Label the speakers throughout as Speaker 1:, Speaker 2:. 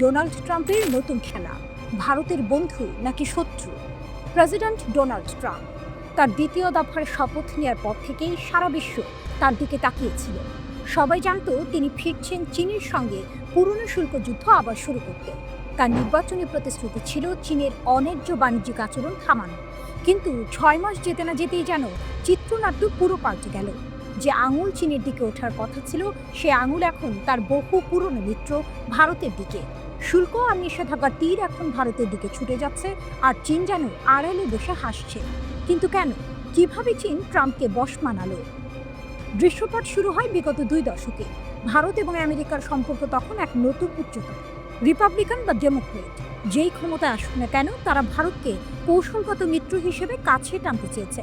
Speaker 1: Donald ট্রাম্পের নতুন খেলা, ভারতের বন্ধু নাকি শত্রু? প্রেসিডেন্ট ডোনাল্ড ট্রাম্প তার দ্বিতীয় দফার শপথ নেওয়ার পর থেকেই সারা বিশ্ব তার দিকে তাকিয়েছিল। সবাই জানত তিনি ফিরছেন চীনের সঙ্গে পুরনো শুল্ক যুদ্ধ আবার শুরু করতে। তার নির্বাচনী প্রতিশ্রুতি ছিল চীনের অন্যায্য বাণিজ্যিক আচরণ থামানো। কিন্তু 6 মাস যেতে না যেতেই যেন চিত্রনাট্য পুরো পাল্টে গেল। যে আঙুল চীনের দিকে ওঠার কথা ছিল, সে আঙুল এখন তার বহু পুরনো মিত্র ভারতের দিকে। শুল্ক আর নিষেধাজ্ঞার তীর এখন ভারতের দিকে ছুটে যাচ্ছে, আর চীন যেন আড়ালে বসে হাসছে। কিন্তু কেন? কিভাবে চীন ট্রাম্পকে বশ মানালো? দৃশ্যপট শুরু হয় বিগত 2 দশকে। ভারত এবং আমেরিকার সম্পর্ক তখন এক নতুন উচ্চতায়। রিপাবলিকান বা ডেমোক্রেট যেই ক্ষমতায় আসুক না কেন, তারা ভারতকে কৌশলগত মিত্র হিসেবে কাছে টানতে চেয়েছে।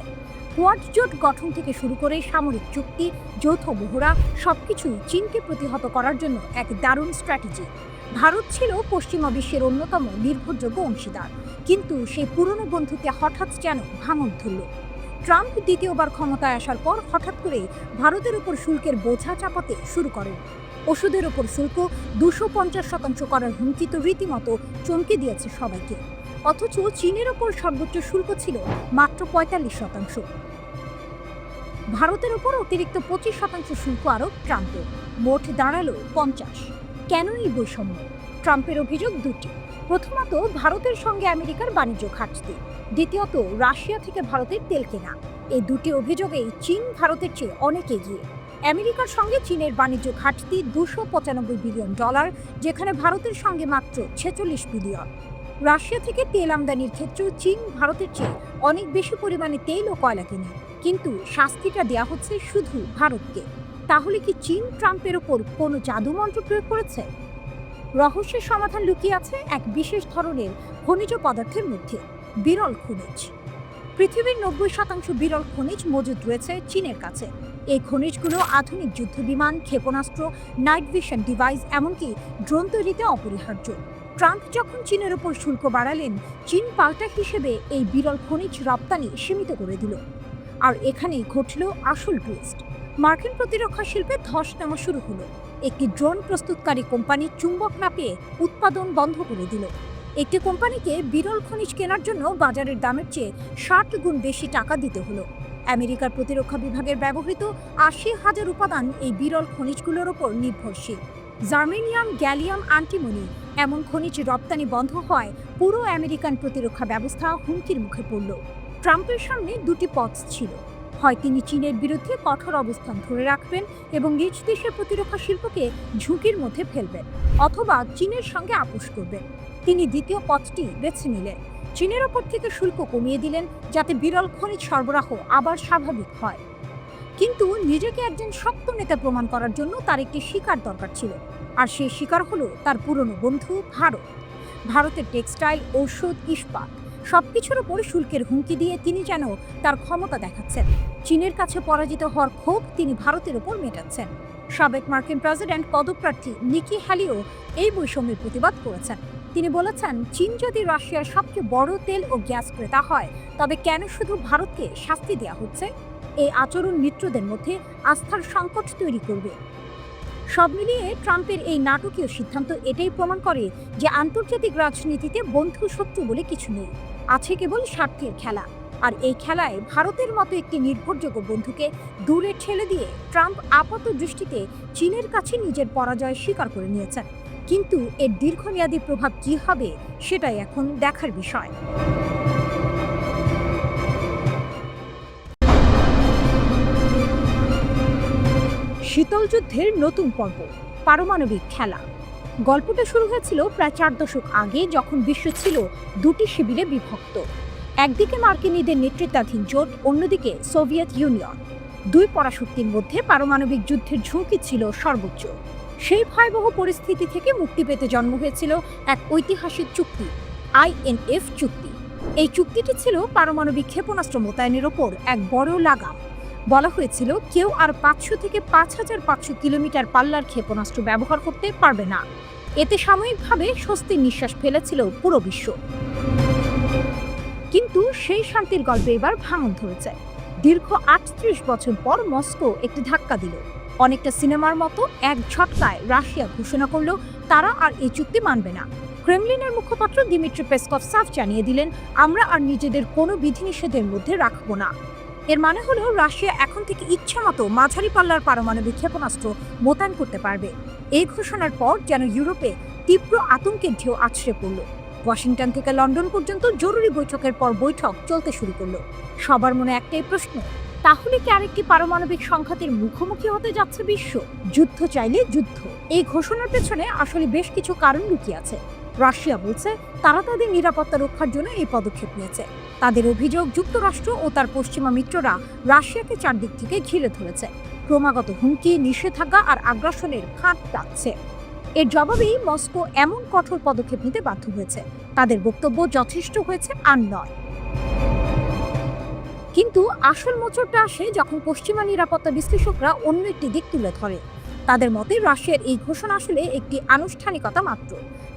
Speaker 1: কোয়াড জোট গঠন থেকে শুরু করে সামরিক চুক্তি, যৌথ মহড়া, সবকিছুই চীনকে প্রতিহত করার জন্য এক দারুণ স্ট্র্যাটেজি। ভারত ছিল পশ্চিমা বিশ্বের অন্যতম নির্ভরযোগ্য অংশীদার, কিন্তু সেই পুরনো বন্ধুকে হঠাৎ যেন ভাঙন ধরল। ট্রাম্প দ্বিতীয়বার ক্ষমতায় আসার পর হঠাৎ করে ভারতের উপর শুল্কের বোঝা চাপাতে শুরু করেন। ওষুধের ওপর শুল্ক 250% করার হুমকি তো রীতিমতো চমকে দিয়েছে সবাইকে। অথচ চীনের ওপর সর্বোচ্চ শুল্ক ছিল মাত্র 45%। ভারতের ওপর অতিরিক্ত 25% শুল্ক আরোপ ট্রাম্পের, মোট দাঁড়ালো 50। কেন এই বৈষম্য? ট্রাম্পের অভিযোগ দুটি। প্রথমত, ভারতের সঙ্গে আমেরিকার বাণিজ্য ঘাটতি। দ্বিতীয়ত, রাশিয়া থেকে ভারতের তেল কেনা। এই দুটি অভিযোগেই চীন ভারতের চেয়ে অনেক এগিয়ে। আমেরিকার সঙ্গে চীনের বাণিজ্য ঘাটতি $295 বিলিয়ন, যেখানে ভারতের সঙ্গে মাত্র 46 বিলিয়ন। রাশিয়া থেকে তেল আমদানির ক্ষেত্রেও চীন ভারতের চেয়ে অনেক বেশি পরিমাণে তেল ও কয়লা কেনে, কিন্তু শাস্তিটা দেওয়া হচ্ছে শুধু ভারতকে। তাহলে কি চীন ট্রাম্পের ওপর কোনো জাদুমন্ত্র প্রয়োগ করেছে? রহস্যের সমাধান লুকিয়ে আছে এক বিশেষ ধরনের খনিজ পদার্থের মধ্যে, বিরল খনিজ। পৃথিবীর 90% বিরল খনিজ মজুদ রয়েছে চীনের কাছে। এই খনিজগুলো আধুনিক যুদ্ধ বিমান, ক্ষেপণাস্ত্র, নাইট ভিশন ডিভাইস, এমনকি ড্রোন তৈরিতে অপরিহার্য। ট্রাম্প যখন চীনের ওপর শুল্ক বাড়ালেন, চীন পাল্টা হিসেবে এই বিরল খনিজ রপ্তানি সীমিত করে দিল। আর এখানেই ঘটল আসল টুইস্ট। মার্কিন প্রতিরক্ষা শিল্পে ধস নামা শুরু হলো। একটি ড্রোন প্রস্তুতকারী কোম্পানি চুম্বক না পেয়ে উৎপাদন বন্ধ করে দিল। একটি কোম্পানিকে বিরল খনিজ কেনার জন্য বাজারের দামের চেয়ে 60 গুণ বেশি টাকা দিতে হলো। আমেরিকার প্রতিরক্ষা বিভাগের ব্যবহৃত 80,000 উপাদান এই বিরল খনিজগুলোর ওপর নির্ভরশীল। জার্মেনিয়াম, গ্যালিয়াম, অ্যান্টিমনি এমন খনিজ রপ্তানি বন্ধ হয়, পুরো আমেরিকান প্রতিরক্ষা ব্যবস্থা হুমকির মুখে পড়ল। ট্রাম্পের সামনে দুটি পথ ছিল। হয় তিনি চীনের বিরুদ্ধে কঠোর অবস্থান ধরে রাখবেন এবং নিজ দেশের প্রতিরক্ষা শিল্পকে ঝুঁকির মধ্যে ফেলবেন, অথবা চীনের সঙ্গে আপোষ করবেন। তিনি দ্বিতীয় পথটি বেছে নিলেন। চীনের ওপর থেকে শুল্ক কমিয়ে দিলেন, যাতে বিরল খনিজ সরবরাহ আবার স্বাভাবিক হয়। কিন্তু নিজেকে একজন শক্ত নেতা প্রমাণ করার জন্য তার একটি শিকার দরকার ছিল, আর সেই শিকার হলো তার পুরনো বন্ধু ভারত। ভারতের টেক্সটাইল, ঔষধ, ইস্পাত সবকিছুর ওপর শুল্কের হুমকি দিয়ে তিনি যেন তার ক্ষমতা দেখাচ্ছেন। চীনের কাছে পরাজিত হওয়ার ক্ষোভ তিনি ভারতের ওপর মেটাচ্ছেন। সাবেক মার্কিন প্রেসিডেন্ট পদপ্রার্থী নিকি হ্যালিও এই বৈষম্যের প্রতিবাদ করেছেন। তিনি বলেছেন, চীন যদি রাশিয়ার সবচেয়ে বড় তেল ও গ্যাস ক্রেতা হয়, তবে কেন শুধু ভারতকে শাস্তি দেওয়া হচ্ছে? এই আচরণ মিত্রদের মধ্যে আস্থার সংকট তৈরি করবে। সব মিলিয়ে ট্রাম্পের এই নাটকীয় সিদ্ধান্ত এটাই প্রমাণ করে যে আন্তর্জাতিক রাজনীতিতে বন্ধু শত্রু বলে কিছু নেই, আছে কেবল স্বার্থের খেলা। আর এই খেলায় ভারতের মতো একটি নির্ভরযোগ্য বন্ধুকে দূরে ঠেলে দিয়ে ট্রাম্প আপাত দৃষ্টিতে চীনের কাছে নিজের পরাজয় স্বীকার করে নিয়েছেন। কিন্তু এর দীর্ঘমেয়াদী প্রভাব কি হবে, সেটাই এখন দেখার বিষয়। শীতল যুদ্ধের নতুন পর্ব, পারমাণবিক খেলা। গল্পটা শুরু হয়েছিল প্রায় 4 দশক আগে, যখন বিশ্ব ছিল দুটি শিবিরে বিভক্ত। একদিকে মার্কিনীদের নেতৃত্বাধীন জোট, অন্যদিকে সোভিয়েত ইউনিয়ন। দুই পরাশক্তির মধ্যে পারমাণবিক যুদ্ধের ঝুঁকি ছিল সর্বোচ্চ। সেই ভয়াবহ পরিস্থিতি থেকে মুক্তি পেতে জন্ম হয়েছিল এক ঐতিহাসিক চুক্তি, INF চুক্তি। এই চুক্তিটি ছিল পারমাণবিক ক্ষেপণাস্ত্র মোতায়েনের ওপর এক বড় লাগাম। বলা হয়েছিল, কেউ আর 500 থেকে 5500 কিলোমিটার পাল্লার ক্ষেপণাস্ত্র ব্যবহার করতে পারবে না। এতে সাময়িকভাবে স্বস্তির নিঃশ্বাস ফেলেছিল পুরো বিশ্ব। কিন্তু সেই শান্তির গল্পে এবার ভাঙন ধরেছে। দীর্ঘ 38 বছর পর মস্কো একটি ধাক্কা দিল। অনেকটা সিনেমার মতো এক ঝটকায় রাশিয়া ঘোষণা করলো তারা আর এই চুক্তি মানবে না। ক্রেমলিনের মুখপাত্র দিমিত্রি পেসকভ সাফ জানিয়ে দিলেন, আমরা আর নিজেদের কোনো বিধিনিষেধের মধ্যে রাখবো না। এর মানে হলো রাশিয়া এখন থেকে ইচ্ছামতো মাঝারি পাল্লার পারমাণবিক ক্ষেপণাস্ত্র মোতায়েন করতে পারবে। এই ঘোষণার পর যেন ইউরোপে তীব্র আতঙ্কের ঢেউ আছড়ে পড়ল। ওয়াশিংটন থেকে লন্ডন পর্যন্ত জরুরি বৈঠকের পর বৈঠক চলতে শুরু করলো। সবার মনে একটাই প্রশ্ন, তাহলে কি আরেকটি পারমাণবিক সংঘাতের মুখোমুখি হতে যাচ্ছে বিশ্ব? যুদ্ধ চাইলে যুদ্ধ। এই ঘোষণার পেছনে আসলে বেশ কিছু কারণ লুকিয়ে আছে। রাশিয়া বলছে তারা তাদের নিরাপত্তা রক্ষার জন্য এই পদক্ষেপ নিয়েছে। তাদের অভিযোগ, যুক্তরাষ্ট্র ও তার পশ্চিমা মিত্ররা রাশিয়াকে চারদিক থেকে ঘিরে ধরেছে, ক্রমাগত হুমকি, নিষেধাজ্ঞা আর আগ্রাসনের ফাঁদ টানছে। এর জবাবেই মস্কো এমন কঠোর পদক্ষেপ নিতে বাধ্য হয়েছে। তাদের বক্তব্য যথেষ্ট হয়েছে আর নয়। কিন্তু আসল মোচড়টা আসে যখন পশ্চিমা নিরাপত্তা বিশ্লেষকরা অন্য একটি দিক তুলে ধরে। তাদের মতে রাশিয়ার এই ঘোষণা আসলে একটি আনুষ্ঠানিকতা মাত্র,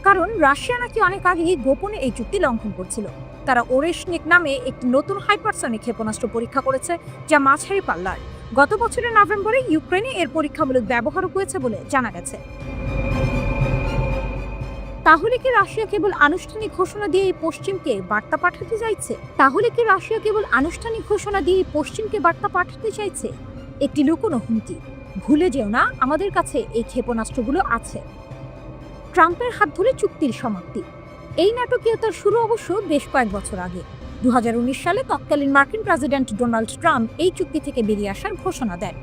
Speaker 1: কারণ রাশিয়া নাকি অনেক আগেই গোপনে এই চুক্তি লঙ্ঘন করছিল। তারা ওরেশনিক নামে একটি নতুন হাইপারসনিক ক্ষেপণাস্ত্র পরীক্ষা করেছে, যা মাঝারি পাল্লার। গত বছরের নভেম্বরে ইউক্রেনে এর পরীক্ষামূলক ব্যবহারও হয়েছে বলে জানা গেছে। তাহলে কি রাশিয়া কেবল আনুষ্ঠানিক ঘোষণা দিয়ে পশ্চিমকে বার্তা পাঠাতে চাইছে? একটি লুকোনো হুমকি, ভুলে যেও না আমাদের কাছে এই ক্ষেপণাস্ত্রগুলো আছে। ট্রাম্পের হাত ধরে চুক্তির সমাপ্তি। এই নাটকীয়তার শুরু অবশ্য বেশ কয়েক বছর আগে। 2019 সালে তৎকালীন মার্কিন প্রেসিডেন্ট ডোনাল্ড ট্রাম্প এই চুক্তি থেকে বেরিয়ে আসার ঘোষণা দেন।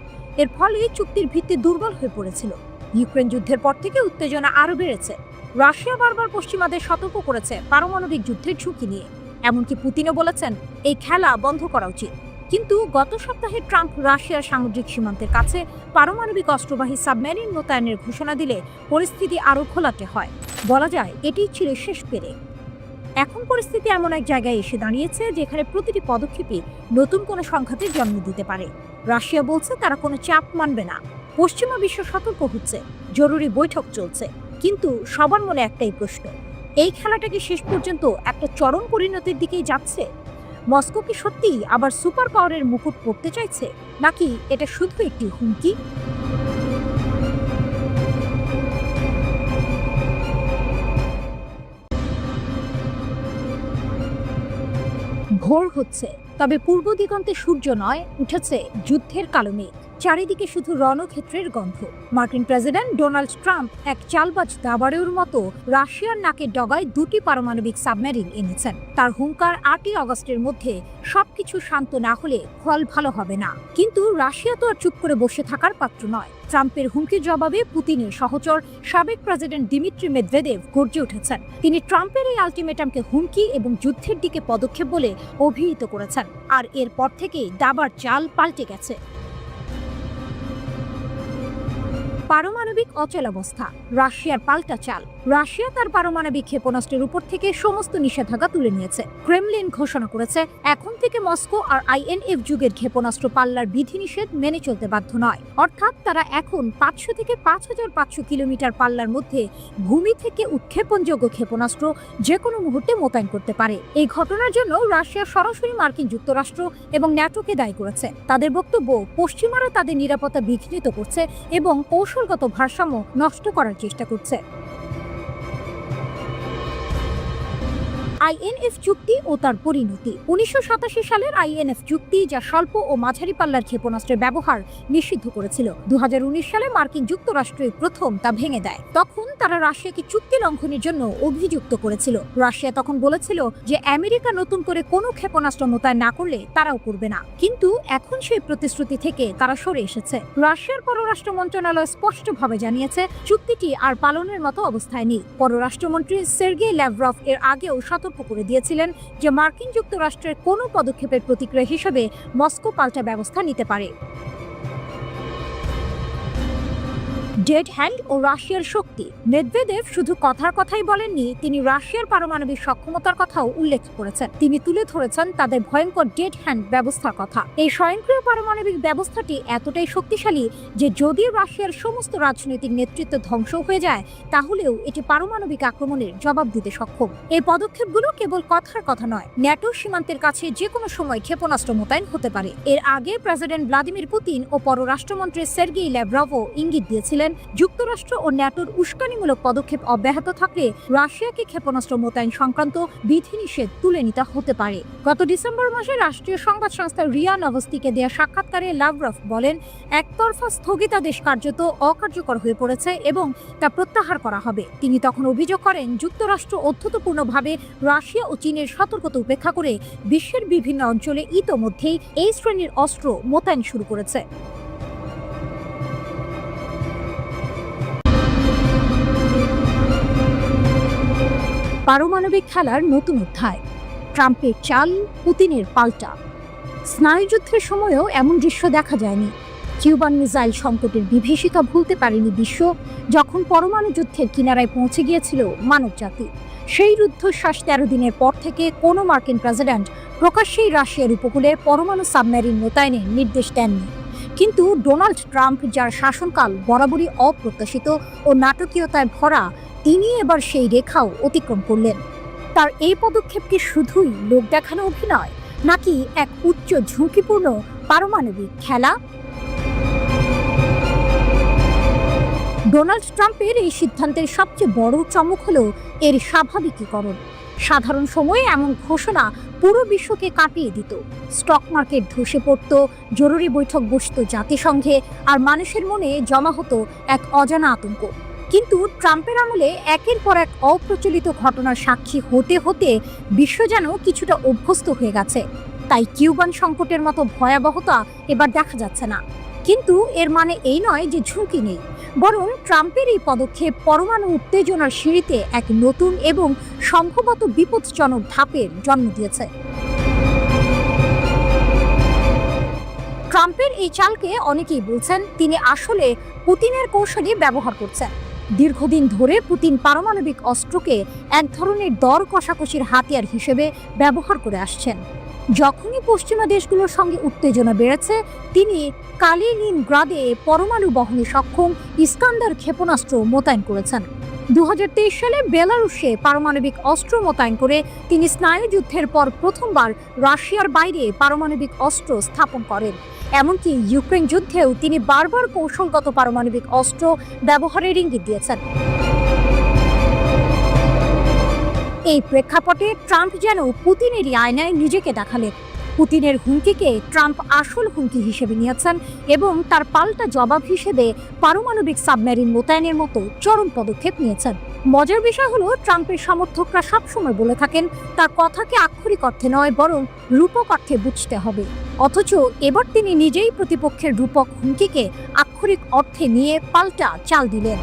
Speaker 1: এর ফলে চুক্তির ভিত্তি দুর্বল হয়ে পড়েছিল। ইউক্রেন যুদ্ধের পর থেকে উত্তেজনা আরও বেড়েছে। রাশিয়া বারবার পশ্চিমাদের সতর্ক করেছে পারমাণবিক যুদ্ধের ঝুঁকি নিয়ে। এমনকি পুতিনও বলেছেন এই খেলা বন্ধ করা উচিত। কিন্তু গত সপ্তাহে ট্রাম্প রাশিয়ার সামুদ্রিক সীমান্তের কাছে পারমাণবিক অস্ত্রবাহী সাবমেরিন মোতায়েনের ঘোষণা দিলে পরিস্থিতি আরও ঘোলাটে হয়। বলা যায় এটিই ছিল শেষ পেরে। এখন পরিস্থিতি এমন এক জায়গায় এসে দাঁড়িয়েছে যেখানে প্রতিটি পদক্ষেপই নতুন কোনো সংঘাতের জন্ম দিতে পারে। রাশিয়া বলছে তারা কোনো চাপ মানবে না। পশ্চিমা বিশ্ব সতর্ক হচ্ছে, জরুরি বৈঠক চলছে। কিন্তু সবার মনে একটাই প্রশ্ন, এই খেলাটা কি শেষ পর্যন্ত একটা চরম পরিণতির দিকেই যাচ্ছে? মস্কো কি সত্যিই আবার সুপার পাওয়ারের মুকুট পড়তে চাইছে, নাকি এটা শুধু একটি হুমকি? ভোর হচ্ছে, তবে পূর্ব দিগন্তে সূর্য নয়, উঠেছে যুদ্ধের কালো মেঘ। চারিদিকে শুধু রণক্ষেত্রের গন্ধ। মার্কিন প্রেসিডেন্ট ডোনাল্ড ট্রাম্প এক চালবাজ দাবাড়ের মতো রাশিয়ার নাকের ডগায় দুটি পারমাণবিক সাবমেরিন এনেছেন। তার হুঙ্কার 8ই আগস্টের মধ্যে সবকিছু শান্ত না হলে ফল ভালো হবে না। কিন্তু রাশিয়া তো আর চুপ করে বসে থাকার পাত্র নয়। ট্রাম্পের হুমকির জবাবে পুতিনের সহচর সাবেক প্রেসিডেন্ট দিমিত্রি মেদভেদেভ গর্জে উঠেছেন। তিনি ট্রাম্পের এই আলটিমেটামকে হুমকি এবং যুদ্ধের দিকে পদক্ষেপ বলে অভিহিত করেছেন। আর এরপর থেকেই দাবার চাল পাল্টে গেছে। পারমাণবিক অচলাবস্থা, রাশিয়ার পাল্টা চাল। রাশিয়া তার পারমাণবিক ক্ষেপণাস্ত্রের উপর থেকে সমস্ত নিষেধাজ্ঞা তুলে নিয়েছে। ক্রেমলিন ঘোষণা করেছে এখন থেকে মস্কো আর আইএনএফ যুগের ক্ষেপণাস্ত্র পাল্লার বিধিনিষেধ মেনে চলতে বাধ্য নয়। অর্থাৎ তারা এখন 500 থেকে 5500 কিলোমিটার পাল্লার মধ্যে ভূমি থেকে উৎক্ষেপণযোগ্য ক্ষেপণাস্ত্র যে কোনো মুহূর্তে মোতায়েন করতে পারে। এই ঘটনার জন্য রাশিয়া সরাসরি মার্কিন যুক্তরাষ্ট্র এবং ন্যাটোকে দায়ী করেছে। তাদের বক্তব্য, পশ্চিমারা তাদের নিরাপত্তা বিঘ্নিত করছে এবং কৌশলগত ভারসাম্য নষ্ট করার চেষ্টা করছে। আইএনএফ চুক্তি ও তার পরিণতি। 1987 সালের আইএনএফ চুক্তি, যা স্বল্প ও মাঝারি পাল্লার ক্ষেপণাস্ত্রের ব্যবহার নিষিদ্ধ করেছিল, 2019 সালে মার্কিন যুক্তরাষ্ট্রই প্রথম তা ভেঙে দেয়। তখন তারা রাশিয়াকে চুক্তি লঙ্ঘনের জন্য অভিযুক্ত করেছিল। রাশিয়া তখন বলেছিল যে আমেরিকা নতুন করে কোনো ক্ষেপণাস্ত্র মোতায়েন না করলে তারাও করবে না। কিন্তু এখন সেই প্রতিশ্রুতি থেকে তারা সরে এসেছে। রাশিয়ার পররাষ্ট্র মন্ত্রণালয় স্পষ্টভাবে জানিয়েছে চুক্তিটি আর পালনের মতো অবস্থায় নেই। পররাষ্ট্রমন্ত্রী সের্গেই ল্যাভরভ এর আগেও সতর্ক করে দিয়েছিলেন যে মার্কিন যুক্তরাষ্ট্রের কোনো পদক্ষেপের প্রতিক্রিয়া হিসেবে মস্কো পাল্টা ব্যবস্থা নিতে পারে। ডেড হ্যান্ড ও রাশিয়ার শক্তি। মেদভেদেভ শুধু কথার কথাই বলেননি, তিনি রাশিয়ার পারমাণবিক সক্ষমতার কথাও উল্লেখ করেছেন। তিনি তুলে ধরেছেন তাদের ভয়ঙ্কর ডেড হ্যান্ড ব্যবস্থার কথা। এই স্বয়ংক্রিয় পারমাণবিক ব্যবস্থাটি এতটাই শক্তিশালী যে যদি রাশিয়ার সমস্ত রাজনৈতিক নেতৃত্ব ধ্বংস হয়ে যায়, তাহলেও এটি পারমাণবিক আক্রমণের জবাব দিতে সক্ষম। এই পদক্ষেপগুলো কেবল কথার কথা নয়, ন্যাটো সীমান্তের কাছে যে কোনো সময় ক্ষেপণাস্ত্র মোতায়েন হতে পারে। এর আগে প্রেসিডেন্ট ভ্লাদিমির পুতিন ও পররাষ্ট্রমন্ত্রী সের্গেই ল্যাভরভও ইঙ্গিত দিয়েছিলেন, যুক্তরাষ্ট্র ও ন্যাটোর উস্কানিমূলক পদক্ষেপ অব্যাহত থাকলে রাশিয়াকে ক্ষেপণাস্ত্র মোতায়েন সংক্রান্ত বিধিনিষেধ তুলে নিতে হতে পারে। গত ডিসেম্বর মাসে রাষ্ট্রীয় সংবাদ সংস্থা রিয়া নভস্তিকে দেয়া সাক্ষাৎকারে লাভরভ বলেন, একতরফা স্থগিতাদেশ কার্যত অকার্যকর হয়ে পড়েছে এবং তা প্রত্যাহার করা হবে। তিনি তখন অভিযোগ করেন, যুক্তরাষ্ট্র অত্যন্তপূর্ণভাবে রাশিয়া ও চীনের সতর্কতা উপেক্ষা করে বিশ্বের বিভিন্ন অঞ্চলে ইতোমধ্যেই এই শ্রেণীর অস্ত্র মোতায়েন শুরু করেছে। পারমাণবিক খেলার নতুন অধ্যায়, ট্রাম্পের চাল, পুতিনের পাল্টা। স্নায়ুযুদ্ধের সময়ও এমন দৃশ্য দেখা যায়নি। কিউবান মিসাইল সংকটের বিভীষিকা ভুলতে পারেনি বিশ্ব, যখন পরমাণু যুদ্ধের কিনারায় পৌঁছে গিয়েছিল মানবজাতি। সেই রুদ্ধশ্বাস 13 দিনের পর থেকে কোনো মার্কিন প্রেসিডেন্ট প্রকাশ্যেই রাশিয়ার উপকূলে পরমাণু সাবমেরিন মোতায়েনের নির্দেশ দেননি। কিন্তু ডোনাল্ড ট্রাম্প, যার শাসনকাল বরাবরই অপ্রত্যাশিত ও নাটকীয়তায় ভরা, তিনি এবার সেই রেখাও অতিক্রম করলেন। তার এই পদক্ষেপ কি শুধুই লোক দেখানো অভিনয়, নাকি এক উচ্চ ঝুঁকিপূর্ণ পারমাণবিক খেলা? ডোনাল্ড ট্রাম্পের এই সিদ্ধান্তের সবচেয়ে বড় চমক হলো এর স্বাভাবিকীকরণ। সাধারণ সময়ে এমন ঘোষণা পুরো বিশ্বকে কাঁপিয়ে দিত। স্টক মার্কেট ধসে পড়ত, জরুরি বৈঠক বসত জাতিসংঘে, আর মানুষের মনে জমা হতো এক অজানা আতঙ্ক। কিন্তু ট্রাম্পের আমলে একের পর এক অপ্রচলিত ঘটনার সাক্ষী হতে হতে বিশ্ব যেন কিছুটা অভ্যস্ত হয়ে গেছে। তাই কিউবান সংকটের মতো ভয়াবহতা এবার দেখা যাচ্ছে না। কিন্তু এর মানে এই নয় যে ঝুঁকি নেই, বরং ট্রাম্পের এই পদক্ষেপ পরমাণু উত্তেজনার সিঁড়িতে এক নতুন এবং সম্ভবত বিপজ্জনক ধাপের জন্ম দিয়েছে। ট্রাম্পের এই চালকে অনেকেই বলছেন তিনি আসলে পুতিনের কৌশলই ব্যবহার করছেন। দীর্ঘদিন ধরে পুতিন পারমাণবিক অস্ত্রকে এক ধরনের দর কষাকষির হাতিয়ার হিসেবে ব্যবহার করে আসছেন। যখনই পশ্চিমা দেশগুলোর সঙ্গে উত্তেজনা বেড়েছে, তিনি কালিনিনগ্রাদে পরমাণু বহনে সক্ষম ইস্কান্দার ক্ষেপণাস্ত্র মোতায়েন করেছেন। 2023 সালে বেলারুশে পারমাণবিক অস্ত্র মোতায়েন করে তিনি স্নায়ুযুদ্ধের পর প্রথমবার রাশিয়ার বাইরে পারমাণবিক অস্ত্র স্থাপন করেন। এমনকি ইউক্রেন যুদ্ধেও তিনি বারবার কৌশলগত পারমাণবিক অস্ত্র ব্যবহারের ইঙ্গিত দিয়েছেন। এই প্রেক্ষাপটে ট্রাম্প যেন পুতিনেরই আয়নায় নিজেকে দেখালেন। পুতিনের হুমকিকে ট্রাম্প আসল হুমকি হিসেবে নিয়েছেন এবং তার পাল্টা জবাব হিসেবে পারমাণবিক সাবমেরিন মোতায়েনের মতো চরম পদক্ষেপ নিয়েছেন। মজার বিষয় হলো, ট্রাম্পের সমর্থকরা সবসময় বলে থাকেন তার কথাকে আক্ষরিক অর্থে নয়, বরং রূপক অর্থে বুঝতে হবে। অথচ এবার তিনি নিজেই প্রতিপক্ষের রূপক হুমকিকে আক্ষরিক অর্থে নিয়ে পাল্টা চাল দিলেন।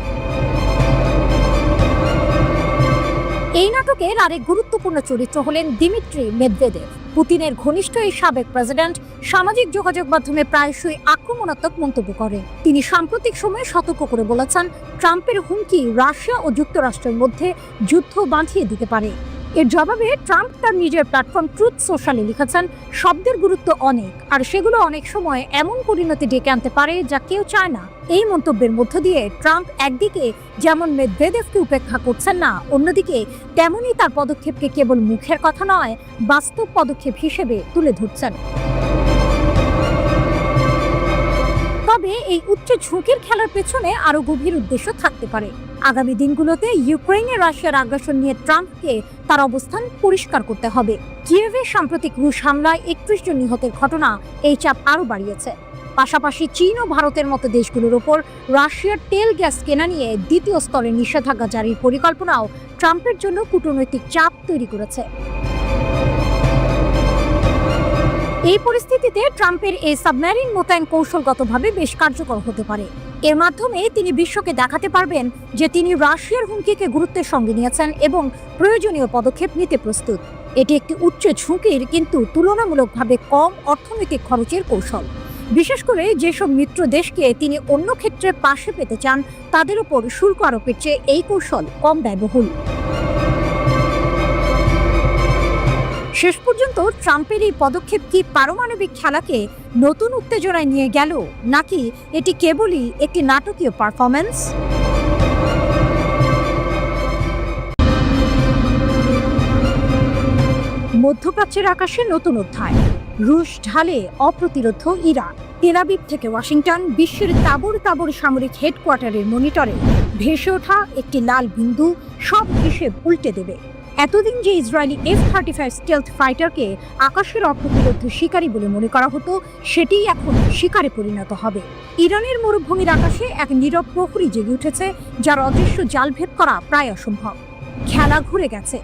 Speaker 1: এই নাটকের আরেক গুরুত্বপূর্ণ চরিত্র হলেন দিমিত্রি মেদভেদেভ। পুতিনের ঘনিষ্ঠ এই সাবেক প্রেসিডেন্ট সামাজিক যোগাযোগ মাধ্যমে প্রায়শই আক্রমণাত্মক মন্তব্য করেন। তিনি সাম্প্রতিক সময়ে সতর্ক করে বলেছেন, ট্রাম্পের হুমকি রাশিয়া ও যুক্তরাষ্ট্রের মধ্যে যুদ্ধ বাঁধিয়ে দিতে পারে। এর জবাবে ট্রাম্প তার নিজের প্ল্যাটফর্ম ট্রুথ সোশ্যালে লিখেছেন, শব্দের গুরুত্ব অনেক, আর সেগুলো অনেক সময় এমন পরিণতি ডেকে আনতে পারে যা কেউ চায় না। এই মন্তব্যের মধ্য দিয়ে ট্রাম্প একদিকে যেমন মেদভেদেভকে উপেক্ষা করছেন না, অন্যদিকে তেমনই তার পদক্ষেপকে কেবল মুখের কথা নয়, বাস্তব পদক্ষেপ হিসেবে তুলে ধরছেন। তবে এই উচ্চ ঝুঁকির খেলার পেছনে আরো গভীর উদ্দেশ্য থাকতে পারে। আগামী দিনগুলোতে ইউক্রেনে রাশিয়ার আগ্রাসন নিয়ে ট্রাম্পকে তার অবস্থান পরিষ্কার করতে হবে। কিয়েভে সাম্প্রতিক রুশ হামলায় 31 জন নিহতের ঘটনা এই চাপ আরও বাড়িয়েছে। পাশাপাশি চীন ও ভারতের মতো দেশগুলোর ওপর রাশিয়ার তেল গ্যাস কেনা নিয়ে দ্বিতীয় স্তরে নিষেধাজ্ঞা জারির পরিকল্পনাও ট্রাম্পের জন্য কূটনৈতিক চাপ তৈরি করেছে। এই পরিস্থিতিতে ট্রাম্পের এই সাবমেরিন মোতায়েন কৌশলগতভাবে বেশ কার্যকর হতে পারে। এর মাধ্যমে তিনি বিশ্বকে দেখাতে পারবেন যে তিনি রাশিয়ার হুমকিকে গুরুত্বের সঙ্গে নিয়েছেন এবং প্রয়োজনীয় পদক্ষেপ নিতে প্রস্তুত। এটি একটি উচ্চ ঝুঁকির কিন্তু তুলনামূলকভাবে কম অর্থনৈতিক খরচের কৌশল। বিশেষ করে যেসব মিত্র দেশকে তিনি অন্য ক্ষেত্রে পাশে পেতে চান তাদের উপর শুল্ক আরোপের চেয়ে এই কৌশল কম ব্যয়বহুল। শেষ পর্যন্ত ট্রাম্পের এই পদক্ষেপ কি পারমাণবিক খেলাকে নতুন উত্তেজনায় নিয়ে গেল, নাকি এটি কেবলই একটি নাটকীয় পারফরম্যান্স? মধ্যপ্রাচ্যের আকাশে নতুন অধ্যায়। রুশ ঢালে অপ্রতিরোধ ইরান। তেল আবিব থেকে ওয়াশিংটন, বিশ্বের তাবর তাবর সামরিক হেডকোয়ার্টারের মনিটরে ভেসে ওঠা একটি লাল বিন্দু সব হিসেব উল্টে দেবে। এতদিন যে ইসরায়েলি F-35 স্টেলথ ফাইটারকে আকাশের অপ্রতিরোধ শিকারী বলে মনে করা হতো, সেটিই এখন শিকারে পরিণত হবে। ইরানের মরুভূমির আকাশে এক নীরব প্রহরী জেগে উঠেছে, যার অদৃশ্য জাল ভেদ করা প্রায় অসম্ভব। খেলা ঘুরে গেছে।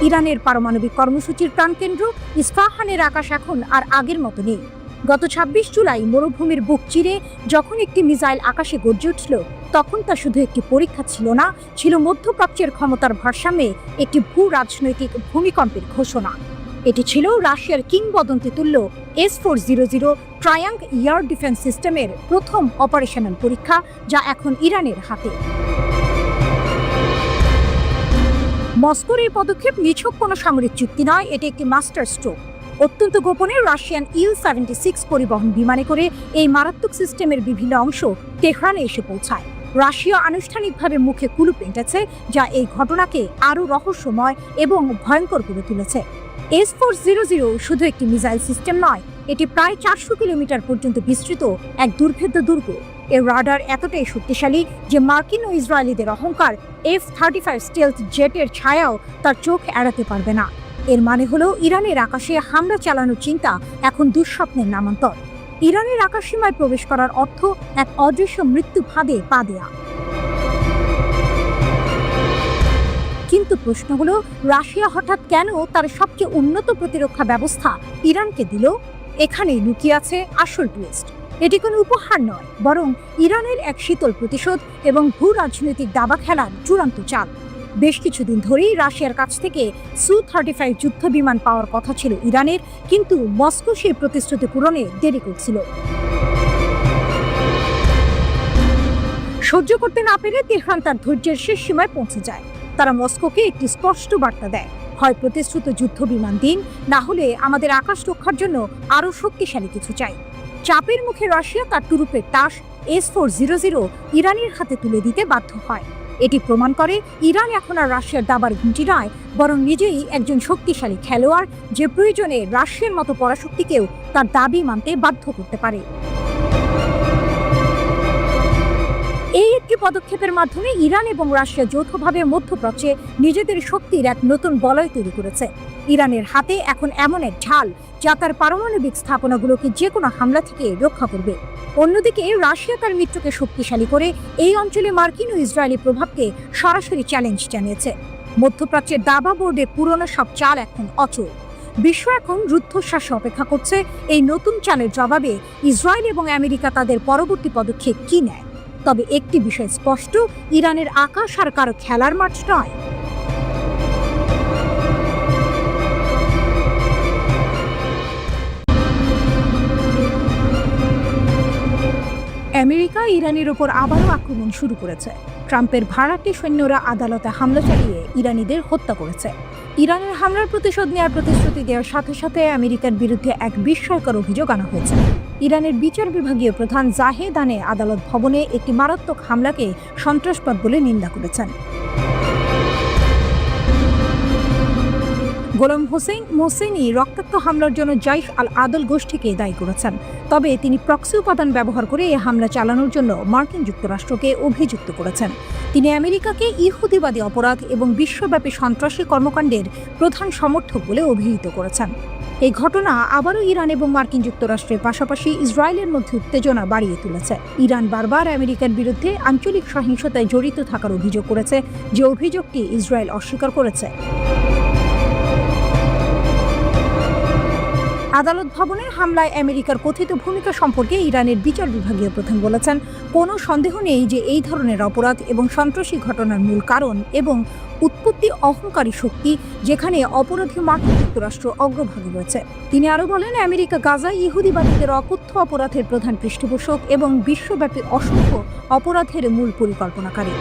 Speaker 1: ইরানের পারমাণবিক কর্মসূচির প্রাণকেন্দ্র ইস্পাহানের আকাশ এখন আর আগের মতো নেই। গত ২৬ জুলাই মরুভূমির বুক চিরে যখন একটি মিসাইল আকাশে গর্জে উঠল, তখন তা শুধু একটি পরীক্ষা ছিল না, ছিল মধ্যপ্রাচ্যের ক্ষমতার ভারসাম্যে একটি ভূ রাজনৈতিক ভূমিকম্পের ঘোষণা। এটি ছিল রাশিয়ার কিংবদন্তি তুল্য S-400 ট্রায়াঙ্গ এয়ার ডিফেন্স সিস্টেমের প্রথম অপারেশনাল পরীক্ষা, যা এখন ইরানের হাতে। মস্কোর এই পদক্ষেপ নিছক কোনো সামরিক চুক্তি নয়, এটি একটি মাস্টার স্ট্রোক। অত্যন্ত গোপনে রাশিয়ান Il-76 পরিবহন বিমানে করে এই মারাত্মক সিস্টেমের বিভিন্ন অংশ তেহরানে এসে পৌঁছায়। রাশিয়া আনুষ্ঠানিকভাবে মুখে কুলুপ এঁটেছে, যা এই ঘটনাকে আরও রহস্যময় এবং ভয়ঙ্কর করে তুলেছে। S-400 শুধু একটি মিসাইল সিস্টেম নয়, এটি প্রায় 400 কিলোমিটার পর্যন্ত বিস্তৃত এক দুর্ভেদ্য দুর্গ। এর রাডার এতটাই শক্তিশালী যে মার্কিন ও ইসরায়েলিদের অহংকার F-35 স্টেলথ জেটের ছায়াও তার চোখ এড়াতে পারবে না। এর মানে হলো ইরানের আকাশে হামলা চালানোর চিন্তা এখন দুঃস্বপ্নের নামান্তর। ইরানের আকাশসীমায় প্রবেশ করার অর্থ এক অদৃশ্য মৃত্যু ফাঁদে পা দেয়া। কিন্তু প্রশ্ন হলো, রাশিয়া হঠাৎ কেন তার সবচেয়ে উন্নত প্রতিরক্ষা ব্যবস্থা ইরানকে দিল? এখানেই লুকিয়ে আছে আসল টুইস্ট। এটি কোনো উপহার নয়, বরং ইরানের এক শীতল প্রতিশোধ এবং ভূ রাজনৈতিক দাবা খেলার চূড়ান্ত চাল। বেশ কিছুদিন ধরেই রাশিয়ার কাছ থেকে Su-35 যুদ্ধ বিমান পাওয়ার কথা ছিল ইরানের, কিন্তু মস্কো সেই প্রতিশ্রুতি পূরণে দেরি করছিল। সহ্য করতে না পেরে তেহরান তার ধৈর্যের শেষ সীমায় পৌঁছে যায়। তারা মস্কোকে একটি স্পষ্ট বার্তা দেয়, হয় প্রতিশ্রুত যুদ্ধ বিমান দিন, না হলে আমাদের আকাশ রক্ষার জন্য আরও শক্তিশালী কিছু চাই। চাপের মুখে রাশিয়া তার তুরুপের তাস S-400 ইরানের হাতে তুলে দিতে বাধ্য হয়। এটি প্রমাণ করে ইরান এখন আর রাশিয়ার দাবার ঘুঁটি নয়, বরং নিজেই একজন শক্তিশালী খেলোয়াড়, যে প্রয়োজনে রাশিয়ার মতো পরাশক্তিকেও তার দাবি মানতে বাধ্য করতে পারে। এই একটি পদক্ষেপের মাধ্যমে ইরান এবং রাশিয়া যৌথভাবে মধ্যপ্রাচ্যে নিজেদের শক্তির এক নতুন বলয় তৈরি করেছে। ইরানের হাতে এখন এমন এক ঢাল, যা তার পারমাণবিক স্থাপনাগুলোকে যে কোনো হামলা থেকে রক্ষা করবে। অন্যদিকে রাশিয়া তার মিত্রকে শক্তিশালী করে এই অঞ্চলে মার্কিন ও ইসরায়েলি প্রভাবকে সরাসরি চ্যালেঞ্জ জানিয়েছে। মধ্যপ্রাচ্যের দাবা বোর্ডে পুরনো সব চাল এখন অচল। বিশ্ব এখন রুদ্ধশ্বাসে অপেক্ষা করছে এই নতুন চালের জবাবে ইসরায়েল এবং আমেরিকা তাদের পরবর্তী পদক্ষেপ কি নেয়। তবে একটি বিষয় স্পষ্ট, ইরানের আকাশ আর কারো খেলার মাঠ নয়। আমেরিকা ইরানের ওপর আবারও আক্রমণ শুরু করেছে। ট্রাম্পের ভাড়াটে সৈন্যরা আদালতে হামলা চালিয়ে ইরানিদের হত্যা করেছে। ইরানের হামলার প্রতিশোধ নেওয়ার প্রতিশ্রুতি দেওয়ার সাথে সাথে আমেরিকার বিরুদ্ধে এক বিস্ময়কর অভিযোগ আনা হয়েছে। ইরানের বিচার বিভাগীয় প্রধান জাহেদানে আদালত ভবনে একটি মারাত্মক হামলাকে সন্ত্রাসবাদ বলে নিন্দা করেছেন। গোলাম হোসেইন মোহসেনি রক্তাক্ত হামলার জন্য জাইশ আল আদল গোষ্ঠীকে দায়ী করেছেন। তবে তিনি প্রক্সি উপাদান ব্যবহার করে এই হামলা চালানোর জন্য মার্কিন যুক্তরাষ্ট্রকে অভিযুক্ত করেছেন। তিনি আমেরিকাকে ইহুদিবাদী অপরাধ এবং বিশ্বব্যাপী সন্ত্রাসী কর্মকাণ্ডের প্রধান সমর্থক বলে অভিহিত করেছেন। এই ঘটনা আবারও ইরান এবং মার্কিন যুক্তরাষ্ট্রের পাশাপাশি ইসরায়েলের মধ্যে উত্তেজনা বাড়িয়ে তুলেছে। ইরান বারবার আমেরিকার বিরুদ্ধে আঞ্চলিক সহিংসতায় জড়িত থাকার অভিযোগ করেছে, যে অভিযোগটি ইসরায়েল অস্বীকার করেছে। আদালত ভবনে হামলায় আমেরিকার কথিত ভূমিকা সম্পর্কে ইরানের বিচার বিভাগীয় প্রধান বলেছেন, কোনো সন্দেহ নেই যে এই ধরনের অপরাধ এবং সন্ত্রাসী ঘটনার মূল কারণ এবং উৎপত্তি অহংকারী শক্তি, যেখানে অপরাধী মার্কিন যুক্তরাষ্ট্র অগ্রভাগে রয়েছে। তিনি আরও বলেন, আমেরিকা গাজায় ইহুদিবাদীদের অকথ্য অপরাধের প্রধান পৃষ্ঠপোষক এবং বিশ্বব্যাপী অসংখ্য অপরাধের মূল পরিকল্পনাকারী।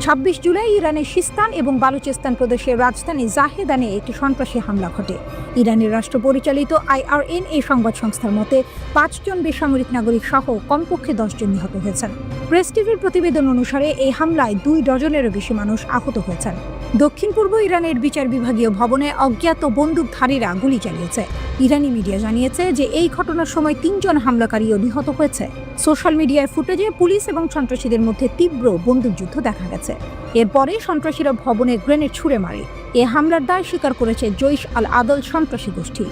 Speaker 1: 26 জুলাই ইরানের সিস্তান এবং বালুচিস্তান প্রদেশের রাজধানী জাহেদানে একটি সন্ত্রাসী হামলা ঘটে। ইরানের রাষ্ট্র পরিচালিত IRNA সংবাদ সংস্থার মতে 5 জন বেসামরিক নাগরিক সহ কমপক্ষে 10 জন নিহত হয়েছেন। প্রেস টিভির প্রতিবেদন অনুসারে এই হামলায় 2 ডজনেরও বেশি মানুষ আহত হয়েছেন। দক্ষিণ পূর্ব ইরানের বিচার বিভাগীয় ভবনে অজ্ঞাত বন্দুকধারীরা গুলি চালিয়েছে। ইরানি মিডিয়া জানিয়েছে যে এই ঘটনার সময় 3 জন হামলাকারীও নিহত হয়েছে। সোশ্যাল মিডিয়ায় ফুটেজে পুলিশ এবং সন্ত্রাসীদের মধ্যে তীব্র বন্দুকযুদ্ধ দেখা গেছে। এরপরে সন্ত্রাসীরা ভবনে গ্রেনেড ছুড়ে মারে। এ হামলার দায় স্বীকার করেছে জৈশ আল আদল সন্ত্রাসী গোষ্ঠী।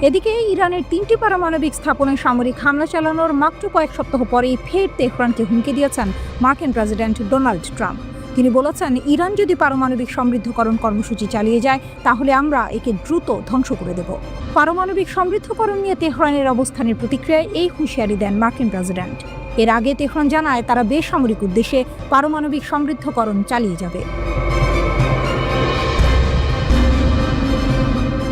Speaker 1: এদিকে ইরানের 3টি পারমাণবিক স্থাপনায় সামরিক হামলা চালানোর মাত্র কয়েক সপ্তাহ পরেই ফের তেহরানকে হুমকি দিয়েছেন মার্কিন প্রেসিডেন্ট ডোনাল্ড ট্রাম্প। তিনি বলেছেন, ইরান যদি পারমাণবিক সমৃদ্ধকরণ কর্মসূচি চালিয়ে যায় তাহলে আমরা একে দ্রুত ধ্বংস করে দেব। পারমাণবিক সমৃদ্ধকরণ নিয়ে তেহরানের অবস্থানের প্রতিক্রিয়ায় এই হুঁশিয়ারি দেন মার্কিন প্রেসিডেন্ট। এর আগে তেহরান জানায় তারা বেসামরিক উদ্দেশ্যে পারমাণবিক সমৃদ্ধকরণ চালিয়ে যাবে।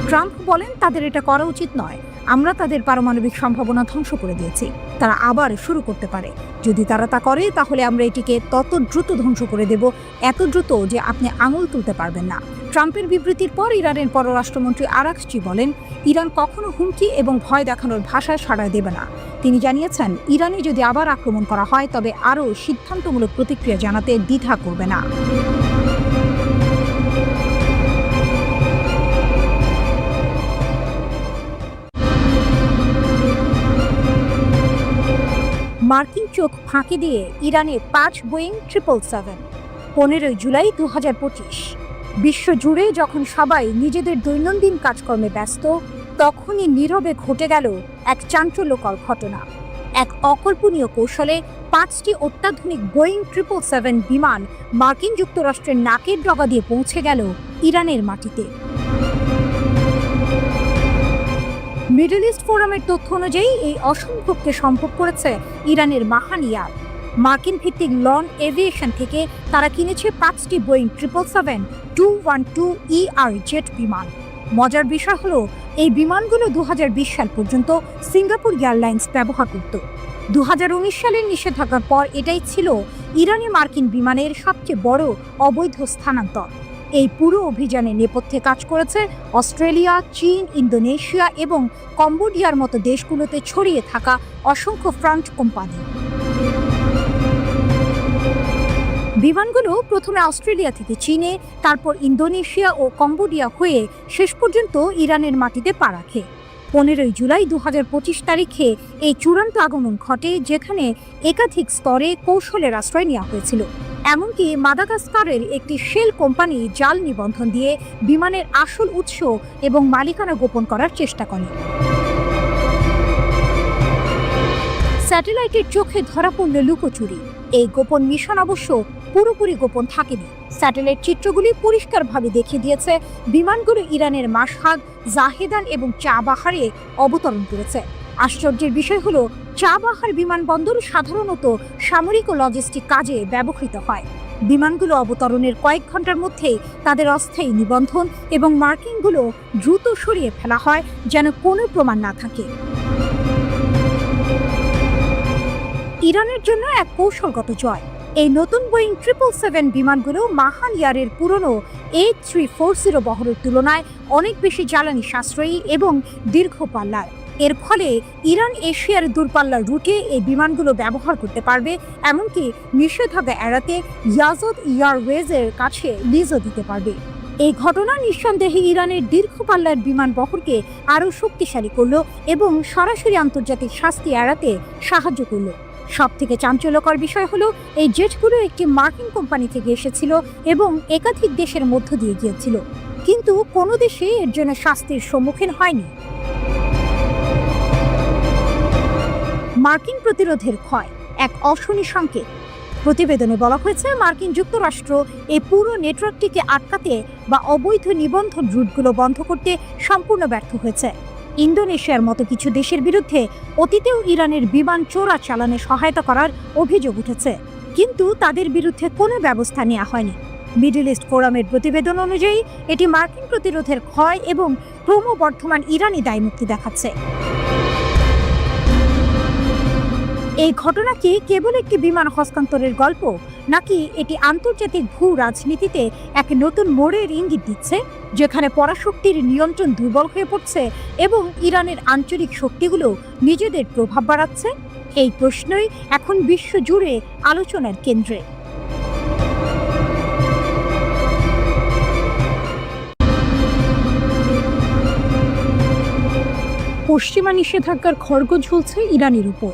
Speaker 1: ট্রাম্প বলেন, তাদের এটা করা উচিত নয়। আমরা তাদের পারমাণবিক সম্ভাবনা ধ্বংস করে দিয়েছি। তারা আবার শুরু করতে পারে। যদি তারা তা করে তাহলে আমরা এটিকে তত দ্রুত ধ্বংস করে দেব, এত দ্রুত যে আপনি আঙুল তুলতে পারবেন না। ট্রাম্পের বিবৃতির পর ইরানের পররাষ্ট্রমন্ত্রী আরাকচি বলেন, ইরান কখনো হুমকি এবং ভয় দেখানোর ভাষায় সাড়া দেবে না। তিনি জানিয়েছেন, ইরানে যদি আবার আক্রমণ করা হয় তবে আরও সিদ্ধান্তমূলক প্রতিক্রিয়া জানাতে দ্বিধা করবে না। মার্কিন চোখ ফাঁকি দিয়ে ইরানে 5 বোয়িং 777। 15 জুলাই 2025। বিশ্বজুড়ে যখন সবাই নিজেদের দৈনন্দিন কাজকর্মে ব্যস্ত, তখনই নীরবে ঘটে গেল এক চাঞ্চল্যকর ঘটনা। এক অকল্পনীয় কৌশলে 5টি অত্যাধুনিক বোয়িং 777 বিমান মার্কিন যুক্তরাষ্ট্রের নাকের ডগা দিয়ে পৌঁছে গেল ইরানের মাটিতে। মিডল ইস্ট ফোরামের তথ্য অনুযায়ী এই অসম্ভবকে সম্ভব করেছে ইরানের মাহানিয়ার। মার্কিন ভিত্তিক লন এভিয়েশন থেকে তারা কিনেছে 5টি বোয়িং 777-212ER জেট বিমান। মজার বিষয় হলো, এই বিমানগুলো 2020 সাল পর্যন্ত সিঙ্গাপুর এয়ারলাইন্স ব্যবহার করত। 2019 সালের নিষেধাজ্ঞার পর এটাই ছিল ইরানি মার্কিন বিমানের সবচেয়ে বড় অবৈধ স্থানান্তর। এই পুরো অভিযানে নেপথ্যে কাজ করেছে অস্ট্রেলিয়া, চীন, ইন্দোনেশিয়া এবং কম্বোডিয়ার মতো দেশগুলোতে ছড়িয়ে থাকা অসংখ্য ফ্রন্ট কোম্পানি। বিমানগুলো প্রথমে অস্ট্রেলিয়া থেকে চীনে, তারপর ইন্দোনেশিয়া ও কম্বোডিয়া হয়ে শেষ পর্যন্ত ইরানের মাটিতে পা রাখে। 15 জুলাই 2025 তারিখে এই চূড়ান্ত আগমন ঘটে, যেখানে একাধিক স্তরে কৌশলের আশ্রয় নেওয়া হয়েছিল। এমনকি মাদাগাস্কারের একটি শেল কোম্পানি জাল নিবন্ধন দিয়ে বিমানের আসল উৎস এবং মালিকানা গোপন করার চেষ্টা করে। স্যাটেলাইটের চোখে ধরা পড়ল লুকোচুরি। এই গোপন মিশন অবশ্য পুরোপুরি গোপন থাকেনি। স্যাটেলাইট চিত্রগুলি পরিষ্কারভাবে দেখিয়ে দিয়েছে বিমানগুলো ইরানের মাশহাদ, জাহেদান এবং চাবাহারে অবতরণ করেছে। আশ্চর্যের বিষয় হলো, চাবাহার বিমানবন্দর সাধারণত সামরিক ও লজিস্টিক কাজে ব্যবহৃত হয়। বিমানগুলো অবতরণের কয়েক ঘন্টার মধ্যেই তাদের অস্থায়ী নিবন্ধন এবং মার্কিংগুলো দ্রুত সরিয়ে ফেলা হয়, যেন কোনো প্রমাণ না থাকে। ইরানের জন্য এক কৌশলগত জয়। এই নতুন বোয়িং 777 বিমানগুলো মাহান ইয়ারের পুরনো A340 বহরের তুলনায় অনেক বেশি জ্বালানি সাশ্রয়ী এবং দীর্ঘ পাল্লার। এর ফলে ইরান এশিয়ার দূরপাল্লার রুটে এই বিমানগুলো ব্যবহার করতে পারবে, এমনকি নিষেধাজ্ঞা এড়াতে ইয়াজদ এয়ারওয়েজের কাছে লিজও দিতে পারবে। এই ঘটনা নিঃসন্দেহে ইরানের দীর্ঘ পাল্লার বিমান বহরকে আরও শক্তিশালী করল এবং সরাসরি আন্তর্জাতিক শাস্তি এড়াতে সাহায্য করল। সবথেকে চাঞ্চল্যকর বিষয় হলো, এই জেটগুলো একটি মার্কিন কোম্পানি থেকে এসেছিল এবং একাধিক দেশের মধ্য দিয়ে গিয়েছিল, কিন্তু কোনো দেশে এর জন্য শাস্তির সম্মুখীন হয়নি। মার্কিন প্রতিরোধের ক্ষয় এক অশনি সংকেত। প্রতিবেদনে বলা হয়েছে, মার্কিন যুক্তরাষ্ট্র এই পুরো নেটওয়ার্কটিকে আটকাতে বা অবৈধ নিবন্ধন রুটগুলো বন্ধ করতে সম্পূর্ণ ব্যর্থ হয়েছে। ইন্দোনেশিয়ার মতো কিছু দেশের বিরুদ্ধে অতীতেও ইরানের বিমান চোরাচালানে সহায়তা করার অভিযোগ উঠেছে, কিন্তু তাদের বিরুদ্ধে কোনো ব্যবস্থা নেওয়া হয়নি। মিডল ইস্ট ফোরামের প্রতিবেদন অনুযায়ী এটি মার্কিন প্রতিরোধের ক্ষয় এবং ক্রমবর্ধমান ইরানি দায়মুক্তি দেখাচ্ছে। এই ঘটনা কি কেবল একটি বিমান হস্তান্তরের গল্প, নাকি এটি আন্তর্জাতিক ভূ রাজনীতিতে এক নতুন মোড়ের ইঙ্গিত দিচ্ছে, যেখানে পরাশক্তির নিয়ন্ত্রণ দুর্বল হয়ে পড়ছে এবং ইরানের আঞ্চলিক শক্তিগুলো নিজেদের প্রভাব বাড়াচ্ছে? এই প্রশ্নই এখন বিশ্বজুড়ে আলোচনার কেন্দ্রে। পশ্চিমা নিষেধাজ্ঞার খড়গ ঝুলছে ইরানের উপর।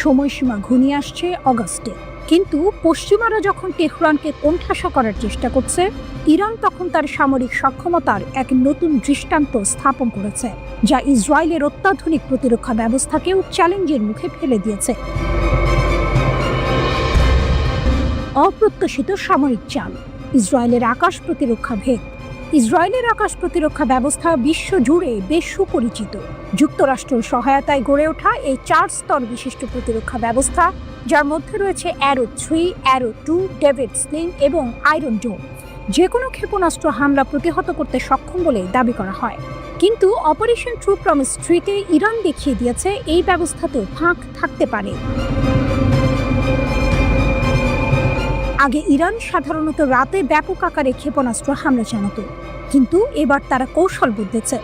Speaker 1: সময়সীমা ঘনিয়ে আসছে অগাস্টে, কিন্তু পশ্চিমারা যখন তেহরানকে কোণঠাসা করার চেষ্টা করছে, ইরান তখন তার সামরিক সক্ষমতার এক নতুন দৃষ্টান্ত স্থাপন করেছে, যা ইসরায়েলের অত্যাধুনিক প্রতিরক্ষা ব্যবস্থাকেও চ্যালেঞ্জের মুখে ফেলে দিয়েছে। অপ্রত্যাশিত সামরিক চাল, ইসরায়েলের আকাশ প্রতিরক্ষা ভেদ। ইসরায়েলের আকাশ প্রতিরক্ষা ব্যবস্থা বিশ্বজুড়ে বেশ সুপরিচিত। যুক্তরাষ্ট্রের সহায়তায় গড়ে ওঠা এই 4 স্তর বিশিষ্ট প্রতিরক্ষা ব্যবস্থা, যার মধ্যে রয়েছে অ্যারো 3, অ্যারো 2, ডেভিড স্লিং এবং আয়রন ডোম, যে কোনো ক্ষেপণাস্ত্র হামলা প্রতিহত করতে সক্ষম বলে দাবি করা হয়। কিন্তু অপারেশন ট্রু প্রমিস 3-তে ইরান দেখিয়ে দিয়েছে এই ব্যবস্থাতেও ফাঁক থাকতে পারে। আগে ইরান সাধারণত রাতে ব্যাপক আকারে ক্ষেপণাস্ত্র হামলা চালাতো, কিন্তু এবার তারা কৌশল বদলেছে।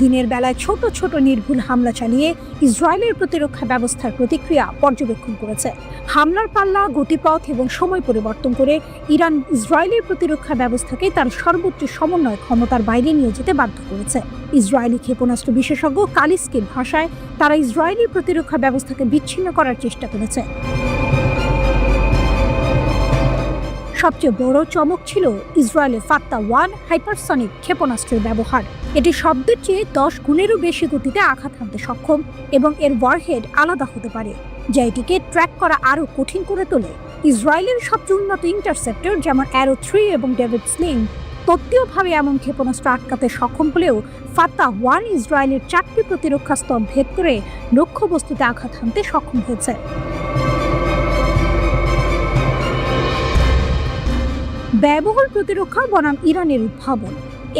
Speaker 1: দিনের বেলায় ছোট ছোট নির্ভুল হামলা চালিয়ে ইসরায়েলের প্রতিরক্ষা ব্যবস্থার প্রতিক্রিয়া পর্যবেক্ষণ করেছে। হামলার পাল্লা, গতিপথ এবং সময় পরিবর্তন করে ইরান ইসরায়েলের প্রতিরক্ষা ব্যবস্থাকে তার সর্বোচ্চ সমন্বয় ক্ষমতার বাইরে নিয়ে যেতে বাধ্য করেছে। ইসরায়েলি ক্ষেপণাস্ত্র বিশেষজ্ঞ কালিস্কির ভাষায়, তারা ইসরায়েলি প্রতিরক্ষা ব্যবস্থাকে বিচ্ছিন্ন করার চেষ্টা করেছে। সবচেয়ে বড় চমক ছিল ইসরায়েলের ফাত্তা-1 হাইপারসনিক ক্ষেপণাস্ত্রের ব্যবহার। এটি শব্দের চেয়ে 10 গুণেরও বেশি গতিতে আঘাত হানতে সক্ষম এবং এর ওয়ারহেড আলাদা হতে পারে, যা এটিকে ট্র্যাক করা আরও কঠিন করে তোলে। ইসরায়েলের সবচেয়ে উন্নত ইন্টারসেপ্টর যেমন অ্যারো 3 এবং ডেভিড স্লিং তত্ত্বীয়ভাবে এমন ক্ষেপণাস্ত্র আটকাতে সক্ষম হলেও ফাত্তা-1 ইসরায়েলের 4টি প্রতিরক্ষা স্তর ভেদ করে লক্ষ্যবস্তুতে আঘাত হানতে সক্ষম হয়েছে। ব্যয়বহুল প্রতিরক্ষা বনাম ইরানের উদ্ভাবন।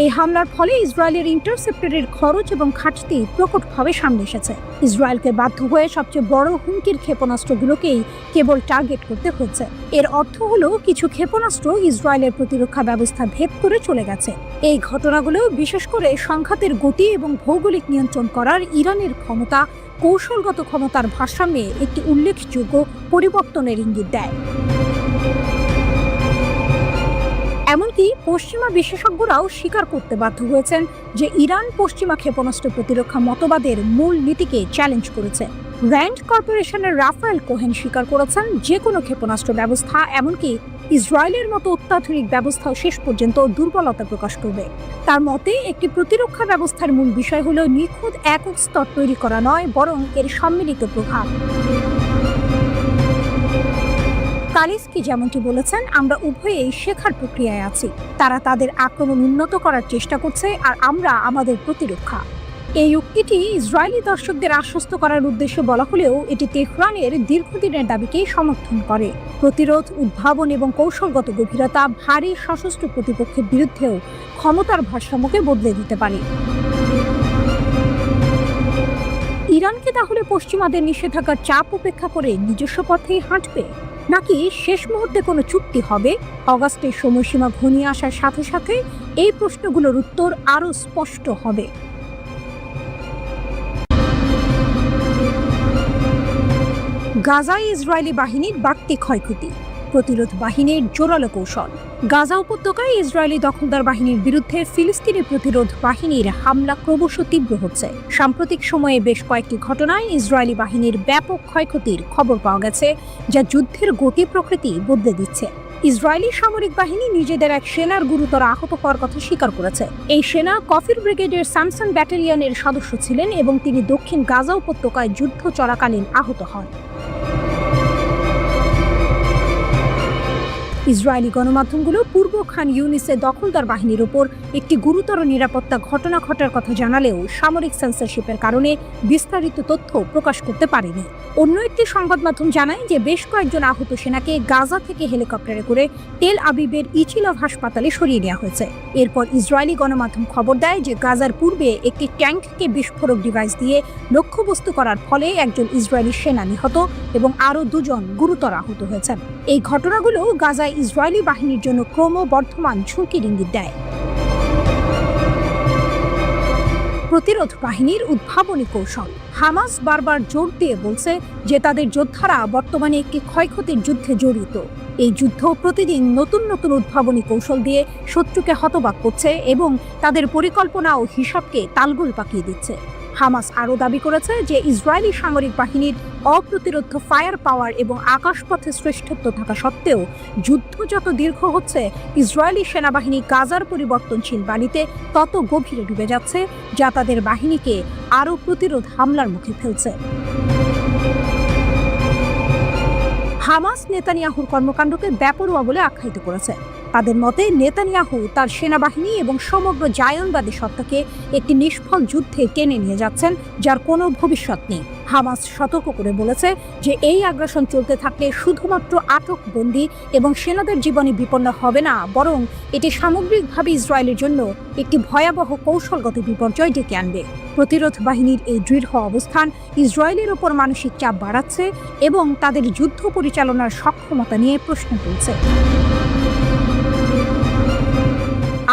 Speaker 1: এই হামলার ফলে ইসরায়েলের ইন্টারসেপ্টরের খরচ এবং ঘাটতি প্রকটভাবে সামনে এসেছে। ইসরায়েলকে বাধ্য হয়ে সবচেয়ে বড় হুমকির ক্ষেপণাস্ত্রগুলোকেই কেবল টার্গেট করতে হচ্ছে। এর অর্থ হলো কিছু ক্ষেপণাস্ত্র ইসরায়েলের প্রতিরক্ষা ব্যবস্থা ভেদ করে চলে গেছে। এই ঘটনাগুলো বিশেষ করে সংঘাতের গতি এবং ভৌগোলিক নিয়ন্ত্রণ করার ইরানের ক্ষমতা, কৌশলগত ক্ষমতার ভারসাম্যে একটি উল্লেখযোগ্য পরিবর্তনের ইঙ্গিত দেয়। এমনকি পশ্চিমা বিশেষজ্ঞরাও স্বীকার করতে বাধ্য হয়েছেন যে ইরান পশ্চিমা ক্ষেপণাস্ত্র প্রতিরক্ষা মতবাদের মূল নীতিকে চ্যালেঞ্জ করেছে। র্যান্ড কর্পোরেশনের রাফায়েল কোহেন স্বীকার করেছেন যে কোনো ক্ষেপণাস্ত্র ব্যবস্থা, এমনকি ইসরায়েলের মতো অত্যাধুনিক ব্যবস্থাও শেষ পর্যন্ত দুর্বলতা প্রকাশ করবে। তার মতে একটি প্রতিরক্ষা ব্যবস্থার মূল বিষয় হলো নিখুঁত একক স্তর তৈরি করা নয়, বরং এর সম্মিলিত প্রভাব। কালিস্কি যেমনটি বলেছেন, আমরা উভয়েই শেখার প্রক্রিয়ায় আছি। তারা তাদের আক্রমণ উন্নত করার চেষ্টা করছে আর আমরা আমাদের প্রতিরক্ষা। এই উক্তিটি ইসরায়েলি দর্শকদের আশ্বস্ত করার উদ্দেশ্যে বলা হলেও এটি তেহরানের দীর্ঘদিনের দাবিকেই সমর্থন করে। প্রতিরোধ, উদ্ভাবন এবং কৌশলগত গভীরতা ভারী সশস্ত্র প্রতিপক্ষের বিরুদ্ধেও ক্ষমতার ভারসাম্যকে বদলে দিতে পারে। ইরানকে তাহলে পশ্চিমাদের নিষেধাজ্ঞার চাপ উপেক্ষা করে নিজস্ব পথেই হাঁটবে, নাকি শেষ মুহূর্তে কোনো চুক্তি হবে? অগাস্টের সময়সীমা ঘনিয়ে আসার সাথে সাথে এই প্রশ্নগুলোর উত্তর আরও স্পষ্ট হবে। গাজায় ইসরায়েলি বাহিনীর বাড়তি ক্ষয়ক্ষতি, প্রতিরোধ বাহিনীর জোরালো কৌশল। গাজা উপত্যকায় ইসরায়েলি দখলদার বাহিনীর বিরুদ্ধে ফিলিস্তিনি প্রতিরোধ বাহিনীর হামলা ক্রমশ তীব্র হচ্ছে। সাম্প্রতিক সময়ে বেশ কয়েকটি ঘটনায় ইসরায়েলি বাহিনীর ব্যাপক ক্ষয়ক্ষতির খবর পাওয়া গেছে, যা যুদ্ধের গতি প্রকৃতি বদলে দিচ্ছে। ইসরায়েলি সামরিক বাহিনী নিজেদের এক সেনার গুরুতর আহত হওয়ার কথা স্বীকার করেছে। এই সেনা কফির ব্রিগেডের স্যামসন ব্যাটালিয়নের সদস্য ছিলেন এবং তিনি দক্ষিণ গাজা উপত্যকায় যুদ্ধ চলাকালীন আহত হন। ইসরায়েলি গণমাধ্যমগুলো পূর্ব খান ইউনিসে দখলদার বাহিনীর ওপর একটি গুরুতর নিরাপত্তা ঘটনা ঘটার কথা জানালেও সামরিক সেন্সরশিপের কারণে বিস্তারিত তথ্য প্রকাশ করতে পারেনি। অন্য একটি সংবাদ মাধ্যম জানায় যে বেশ কয়েকজন আহত সেনাকে গাজা থেকে হেলিকপ্টারে করে তেল আবিবের ইচিলভ হাসপাতালে সরিয়ে নেওয়া হয়েছে। এরপর ইসরায়েলি গণমাধ্যম খবর দেয় যে গাজার পূর্বে একটি ট্যাঙ্ককে বিস্ফোরক ডিভাইস দিয়ে লক্ষ্যবস্তু করার ফলে একজন ইসরায়েলি সেনা নিহত এবং আরও দুজন গুরুতর আহত হয়েছেন। এই ঘটনাগুলো গাজায় ইসরায়েলি বাহিনীর জন্য ক্রমবর্ধমান ঝুঁকির ইঙ্গিত দেয়। প্রতিরোধ বাহিনীর উদ্ভাবনী কৌশল। হামাস বারবার জোর দিয়ে বলছে যে তাদের যোদ্ধারা বর্তমানে একটি ক্ষয়ক্ষতির যুদ্ধে জড়িত। এই যুদ্ধ প্রতিদিন নতুন নতুন উদ্ভাবনী কৌশল দিয়ে শত্রুকে হতবাক করছে এবং তাদের পরিকল্পনা ও হিসাবকে তালগোল পাকিয়ে দিচ্ছে। হামাস আরও দাবি করেছে যে ইসরায়েলি সামরিক বাহিনীর অপ্রতিরোধ্য ফায়ার পাওয়ার এবং আকাশপথে শ্রেষ্ঠত্ব থাকা সত্ত্বেও যুদ্ধ যত দীর্ঘ হচ্ছে, ইসরায়েলি সেনাবাহিনী গাজার পরিবর্তনশীল বালিতে তত গভীরে ডুবে যাচ্ছে, যা তাদের বাহিনীকে আরও প্রতিরোধ হামলার মুখে ফেলছে। হামাস নেতানিয়াহুর কর্মকাণ্ডকে বেপরোয়া বলে আখ্যায়িত করেছে। তাদের মতে নেতানিয়াহু তার সেনাবাহিনী এবং সমগ্র জায়নবাদী সত্তাকে একটি নিষ্ফল যুদ্ধে টেনে নিয়ে যাচ্ছেন, যার কোনো ভবিষ্যৎ নেই। হামাস সতর্ক করে বলেছে যে এই আগ্রাসন চলতে থাকলে শুধুমাত্র আটক বন্দী এবং সেনাদের জীবনে বিপন্ন হবে না, বরং এটি সামগ্রিকভাবে ইসরায়েলের জন্য একটি ভয়াবহ কৌশলগত বিপর্যয় ডেকে আনবে। প্রতিরোধ বাহিনীর এই দৃঢ় অবস্থান ইসরায়েলের ওপর মানসিক চাপ বাড়াচ্ছে এবং তাদের যুদ্ধ পরিচালনার সক্ষমতা নিয়ে প্রশ্ন তুলছে।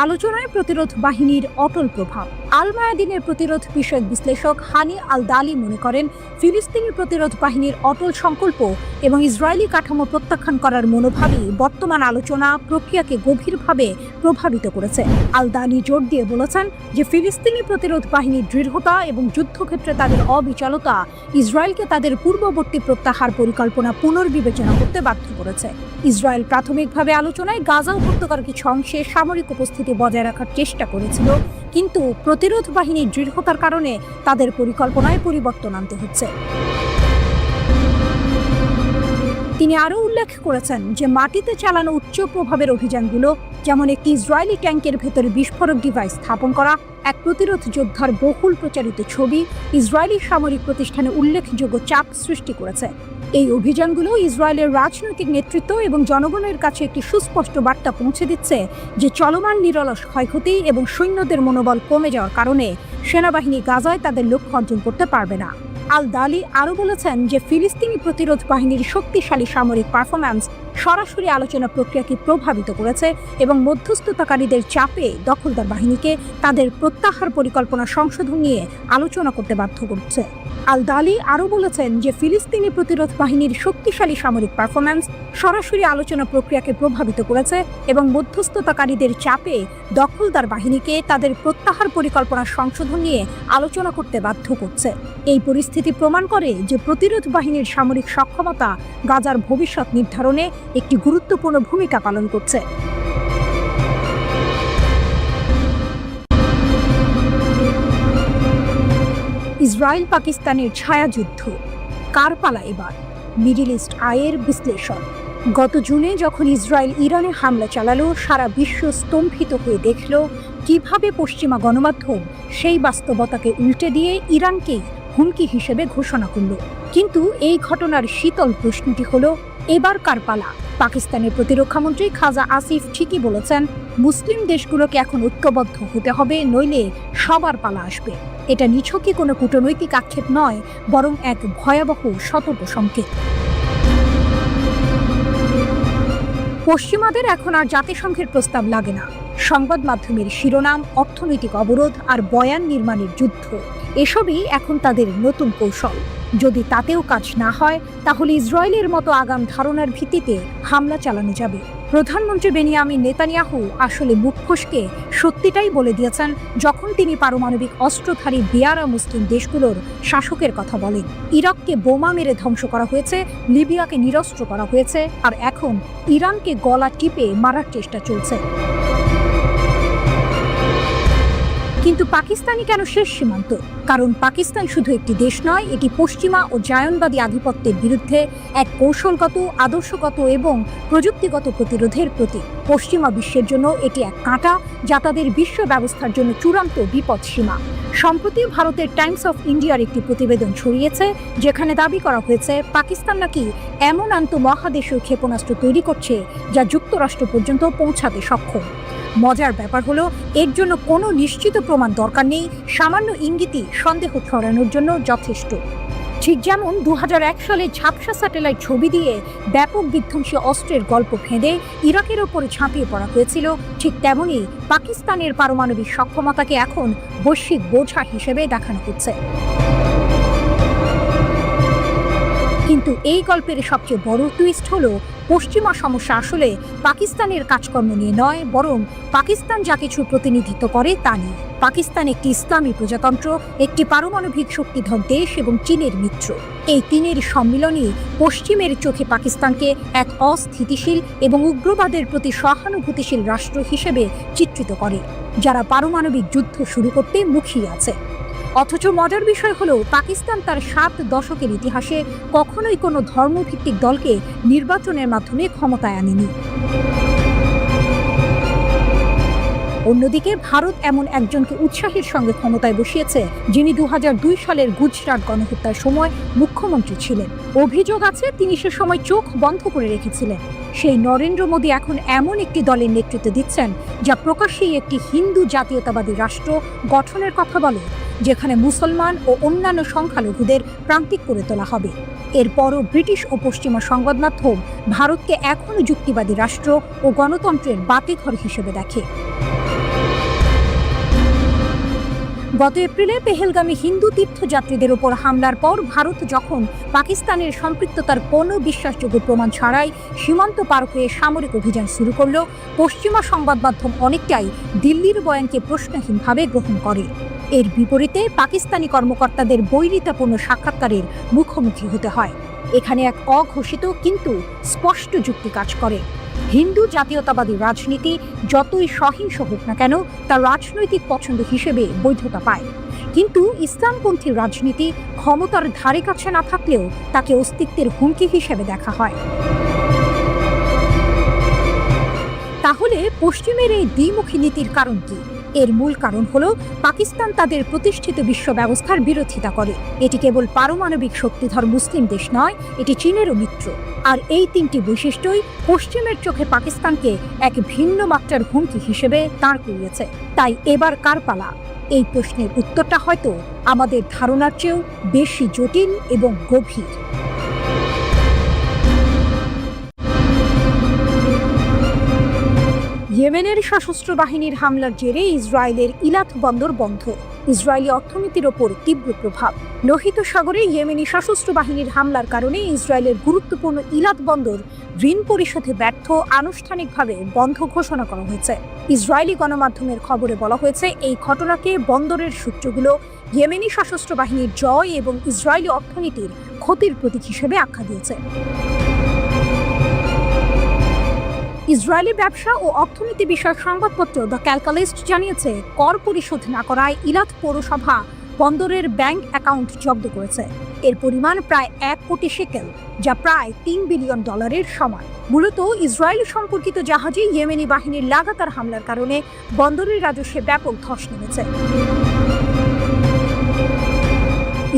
Speaker 1: আলোচনায় প্রতিরোধ বাহিনীর অটল প্রভাব। আল মায়াদিনের প্রতিরোধ বিষয়ক বিশ্লেষক হানি আল দালি মনে করেন, ফিলিস্তিনি প্রতিরোধ বাহিনীর অটল সংকল্প এবং ইসরায়েলি কাঠামো প্রত্যাখ্যান করার মনোভাবই বর্তমান আলোচনা প্রক্রিয়াকে গভীরভাবে প্রভাবিত করেছে। আল দালি জোর দিয়ে বলেছেন যে ফিলিস্তিনি প্রতিরোধ বাহিনীর দৃঢ়তা এবং যুদ্ধক্ষেত্রে তাদের অবিচলতা ইসরায়েলকে তাদের পূর্ববর্তী প্রত্যাহার পরিকল্পনা পুনর্বিবেচনা করতে বাধ্য করেছে। ইসরায়েল প্রাথমিকভাবে আলোচনায় গাজা উপত্যকার কিছু অংশে সামরিক উপস্থিতি বজায় রাখার চেষ্টা করেছিল, কিন্তু প্রতিরোধ বাহিনীর দৃঢ়তার কারণে তাদের পরিকল্পনায় পরিবর্তন আনতে হচ্ছে। তিনি আরও উল্লেখ করেছেন যে মাটিতে চালানো উচ্চ প্রভাবের অভিযানগুলো, যেমন একটি ইসরায়েলি ট্যাঙ্কের ভেতরে বিস্ফোরক ডিভাইস স্থাপন করা, এক প্রতিরোধ যোদ্ধার বহুল প্রচারিত ছবি ইসরায়েলি সামরিক প্রতিষ্ঠানে উল্লেখযোগ্য চাপ সৃষ্টি করেছে। এই অভিযানগুলো ইসরায়েলের রাজনৈতিক নেতৃত্ব এবং জনগণের কাছে একটি সুস্পষ্ট বার্তা পৌঁছে দিচ্ছে যে চলমান নিরলস ক্ষয়ক্ষতি এবং সৈন্যদের মনোবল কমে যাওয়ার কারণে সেনাবাহিনী গাজায় তাদের লক্ষ্য অর্জন করতে পারবে না। আল দালি আরও বলেছেন যে ফিলিস্তিনি প্রতিরোধ বাহিনীর শক্তিশালী সামরিক পারফরম্যান্স সরাসরি আলোচনা প্রক্রিয়াকে প্রভাবিত করেছে এবং মধ্যস্থতাকারীদের চাপে দখলদার বাহিনীকে তাদের প্রত্যাহার পরিকল্পনা সংশোধন নিয়ে আলোচনা করতে বাধ্য করছে। আল দালি আরও বলেছেন যে ফিলিস্তিনি প্রতিরোধ বাহিনীর শক্তিশালী সামরিক পারফরম্যান্স সরাসরি আলোচনা প্রক্রিয়াকে প্রভাবিত করেছে এবং মধ্যস্থতাকারীদের চাপে দখলদার বাহিনীকে তাদের প্রত্যাহার পরিকল্পনা সংশোধন নিয়ে আলোচনা করতে বাধ্য করছে। এই পরিস্থিতি প্রমাণ করে যে প্রতিরোধ বাহিনীর সামরিক সক্ষমতা গাজার ভবিষ্যৎ নির্ধারণে একটি গুরুত্বপূর্ণ ভূমিকা পালন করছে। ইসরায়েল পাকিস্তানের ছায়াযুদ্ধ, কার পালা এবার? মিডল ইস্ট আইয়ের বিশ্লেষণ। গত জুনে যখন ইসরায়েল ইরানে হামলা চালালো, সারা বিশ্ব স্তম্ভিত হয়ে দেখল কিভাবে পশ্চিমা গণমাধ্যম সেই বাস্তবতাকে উল্টে দিয়ে ইরানকে হুমকি হিসেবে ঘোষণা করল। কিন্তু এই ঘটনার শীতল প্রশ্নটি হলো, এবার কার পালা? পাকিস্তানের প্রতিরক্ষামন্ত্রী খাজা আসিফ ঠিকই বলেছেন, মুসলিম দেশগুলোকে এখন ঐক্যবদ্ধ হতে হবে, নইলে সবার পালা আসবে। এটা নিছকই কোনো কূটনৈতিক আক্ষেপ নয়, বরং এক ভয়াবহ সতর্ক সংকেত। পশ্চিমাদের এখন আর জাতিসংঘের প্রস্তাব লাগে না। সংবাদ মাধ্যমের শিরোনাম, অর্থনৈতিক অবরোধ আর বয়ান নির্মাণের যুদ্ধ, এসবই এখন তাদের নতুন কৌশল। যদি তাতেও কাজ না হয়, তাহলে ইসরায়েলের মতো আগাম ধারণার ভিত্তিতে হামলা চালানো যাবে। প্রধানমন্ত্রী বেনিয়ামিন নেতানিয়াহু আসলে মুখ ফসকে সত্যিটাই বলে দিয়েছেন যখন তিনি পারমাণবিক অস্ত্রধারী বেয়ারা মুসলিম দেশগুলোর শাসকের কথা বলেন। ইরাককে বোমা মেরে ধ্বংস করা হয়েছে, লিবিয়াকে নিরস্ত্র করা হয়েছে, আর এখন ইরানকে গলা টিপে মারার চেষ্টা চলছে। কিন্তু পাকিস্তানই কেন শেষ সীমান্ত? কারণ পাকিস্তান শুধু একটি দেশ নয়, এটি পশ্চিমা ও জায়নবাদী আধিপত্যের বিরুদ্ধে এক কৌশলগত, আদর্শগত এবং প্রযুক্তিগত প্রতিরোধের প্রতীক। পশ্চিমা বিশ্বের জন্য এটি এক কাঁটা, যা তাদের বিশ্ব ব্যবস্থার জন্য চূড়ান্ত বিপদসীমা। সম্প্রতি ভারতের টাইমস অফ ইন্ডিয়ার একটি প্রতিবেদন ছড়িয়েছে, যেখানে দাবি করা হয়েছে পাকিস্তান নাকি এমন আন্তঃমহাদেশীয় ক্ষেপণাস্ত্র তৈরি করছে যা যুক্তরাষ্ট্র পর্যন্ত পৌঁছাতে সক্ষম। মজার ব্যাপার হলো, এর জন্য কোনো নিশ্চিত প্রমাণ দরকার নেই, সামান্য ইঙ্গিতই সন্দেহ ছড়ানোর জন্য যথেষ্ট। ঠিক যেমন 2001 সালে ঝাপসা স্যাটেলাইট ছবি দিয়ে ব্যাপক বিধ্বংসী অস্ত্রের গল্প ফেঁদে ইরাকের ওপরে ঝাঁপিয়ে পড়া হয়েছিল, ঠিক তেমনই পাকিস্তানের পারমাণবিক সক্ষমতাকে এখন বৈশ্বিক বোঝা হিসেবে দেখানো হচ্ছে। কিন্তু এই গল্পের সবচেয়ে বড় টুইস্ট হলো, পশ্চিমা সমস্যা আসলে পাকিস্তানের কাজকর্ম নিয়ে নয়, বরং পাকিস্তান যা কিছু প্রতিনিধিত্ব করে তা নিয়ে। পাকিস্তান একটি ইসলামী প্রজাতন্ত্র, একটি পারমাণবিক শক্তিধর দেশ এবং চীনের মিত্র। এই তিনের সম্মিলনই পশ্চিমের চোখে পাকিস্তানকে এক অস্থিতিশীল এবং উগ্রবাদের প্রতি সহানুভূতিশীল রাষ্ট্র হিসেবে চিত্রিত করে, যারা পারমাণবিক যুদ্ধ শুরু করতে মুখিয়ে আছে। অথচ মজার বিষয় হলো, পাকিস্তান তার 7 দশকের ইতিহাসে কখনোই কোনো ধর্মভিত্তিক দলকে নির্বাচনের মাধ্যমে ক্ষমতায় আনেনি। অন্যদিকে ভারত এমন একজনকে উৎসাহের সঙ্গে ক্ষমতায় বসিয়েছে, যিনি 2002 সালের গুজরাট গণহত্যার সময় মুখ্যমন্ত্রী ছিলেন। অভিযোগ আছে তিনি সে সময় চোখ বন্ধ করে রেখেছিলেন। সেই নরেন্দ্র মোদী এখন এমন একটি দলের নেতৃত্ব দিচ্ছেন, যা প্রকাশ্যেই একটি হিন্দু জাতীয়তাবাদী রাষ্ট্র গঠনের কথা বলে, যেখানে মুসলমান ও অন্যান্য সংখ্যালঘুদের প্রান্তিক করে তোলা হবে। এরপরও ব্রিটিশ ও পশ্চিমা সংবাদ মাধ্যম ভারতকে এখনও যুক্তিবাদী রাষ্ট্র ও গণতন্ত্রের বাতিঘর হিসেবে দেখে। গত এপ্রিলে পেহেলগামী হিন্দু তীর্থযাত্রীদের ওপর হামলার পর ভারত যখন পাকিস্তানের সম্পৃক্ততার কোনো বিশ্বাসযোগ্য প্রমাণ ছাড়াই সীমান্ত পার হয়ে সামরিক অভিযান শুরু করল, পশ্চিমা সংবাদ মাধ্যম অনেকটাই দিল্লির বয়ানকে প্রশ্নহীনভাবে গ্রহণ করে। এর বিপরীতে পাকিস্তানি কর্মকর্তাদের বৈরিতাপূর্ণ সাক্ষাৎকারের মুখোমুখি হতে হয়। এখানে এক অঘোষিত কিন্তু স্পষ্ট যুক্তি কাজ করে। হিন্দু জাতীয়তাবাদী রাজনীতি যতই সহিংস হোক না কেন, তার রাজনৈতিক পছন্দ হিসেবে বৈধতা পায়। কিন্তু ইসলামপন্থী রাজনীতি ক্ষমতার ধারে কাছে না থাকলেও তাকে অস্তিত্বের হুমকি হিসেবে দেখা হয়। তাহলে পশ্চিমের এই দ্বিমুখী নীতির কারণ কি? এর মূল কারণ হলো, পাকিস্তান তাদের প্রতিষ্ঠিত বিশ্ব ব্যবস্থার বিরোধিতা করে। এটি কেবল পারমাণবিক শক্তিধর মুসলিম দেশ নয়, এটি চীনেরও মিত্র। আর এই তিনটি বৈশিষ্ট্যই পশ্চিমের চোখে পাকিস্তানকে এক ভিন্ন মাত্রার হুমকি হিসেবে দাঁড় করিয়েছে। তাই এবার কার পালা? এই প্রশ্নের উত্তরটা হয়তো আমাদের ধারণার চেয়েও বেশি জটিল এবং গভীর। ইয়েমেনের সশস্ত্র বাহিনীর হামলার জেরে ইসরায়েলের ইলাত বন্দর বন্ধ। ইসরায়েলি অর্থনীতির ওপর তীব্র প্রভাব। লোহিত সাগরে ইয়েমেনি সশস্ত্র বাহিনীর হামলার কারণে ইসরায়েলের গুরুত্বপূর্ণ ইলাত বন্দর ঋণ পরিশোধে ব্যর্থ, আনুষ্ঠানিকভাবে বন্ধ ঘোষণা করা হয়েছে। ইসরায়েলি গণমাধ্যমের খবরে বলা হয়েছে, এই ঘটনাকে বন্দরের সূত্রগুলো ইয়েমেনি সশস্ত্র বাহিনীর জয় এবং ইসরায়েলি অর্থনীতির ক্ষতির প্রতীক হিসেবে আখ্যা দিয়েছে। ইসরায়েলি ব্যবসা ও অর্থনীতি বিষয়ক সংবাদপত্র দ্য ক্যালকালিস্ট জানিয়েছে, কর পরিশোধ না করায় ইলাত পৌরসভা বন্দরের ব্যাংক অ্যাকাউন্ট জব্দ করেছে। এর পরিমাণ প্রায় 1 কোটি শেকেল, যা প্রায় $3 বিলিয়ন সমান। মূলত ইসরায়েল সম্পর্কিত জাহাজে ইয়েমেনি বাহিনীর লাগাতার হামলার কারণে বন্দরের রাজস্বে ব্যাপক ধস নেমেছে।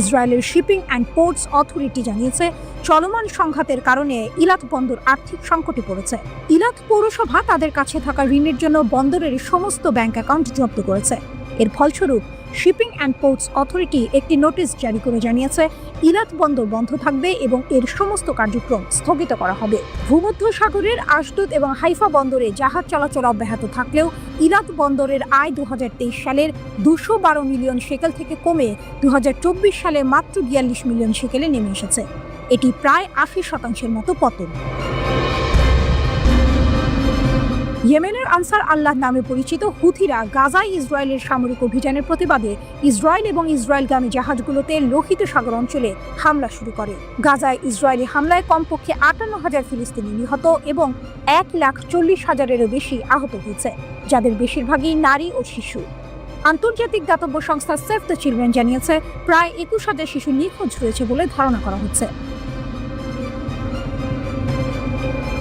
Speaker 1: ইসরায়েলের শিপিং অ্যান্ড পোর্টস অথরিটি জানিয়েছে, চলমান সংঘাতের কারণে ইলাত বন্দর আর্থিক সংকটে পড়েছে। ইলাত পৌরসভা তাদের কাছে থাকা ঋণের জন্য বন্দরের সমস্ত ব্যাংক অ্যাকাউন্ট জব্দ করেছে। এর ফলস্বরূপ শিপিং অ্যান্ড পোর্টস অথরিটি একটি নোটিশ জারি করে জানিয়েছে, ইলাত বন্দর বন্ধ থাকবে এবং এর সমস্ত কার্যক্রম স্থগিত করা হবে। ভূমধ্য সাগরের আশদোদ এবং হাইফা বন্দরে জাহাজ চলাচল অব্যাহত থাকলেও ইলাত বন্দরের আয় 2023 সালের 212 মিলিয়ন শেকেল থেকে কমে 2024 সালে মাত্র 42 মিলিয়ন শেকেলে নেমে এসেছে। এটি প্রায় 80% মতো পতন। ইয়েমেনের আনসার আল্লাহ নামে পরিচিত হুথিরা গাজায় ইসরায়েলের সামরিক অভিযানের প্রতিবাদে ইসরায়েল এবং ইসরায়েলগামী জাহাজগুলোতে লোহিত সাগর অঞ্চলে হামলা শুরু করে। গাজায় ইসরায়েলি হামলায় কমপক্ষে 58,000 ফিলিস্তিনি নিহত এবং 1,40,000-এরও বেশি আহত হয়েছে, যাদের বেশিরভাগই নারী ও শিশু। আন্তর্জাতিক দাতব্য সংস্থা সেভ দ্য চিলড্রেন জানিয়েছে প্রায় 21,000 শিশু নিখোঁজ রয়েছে বলে ধারণা করা হচ্ছে।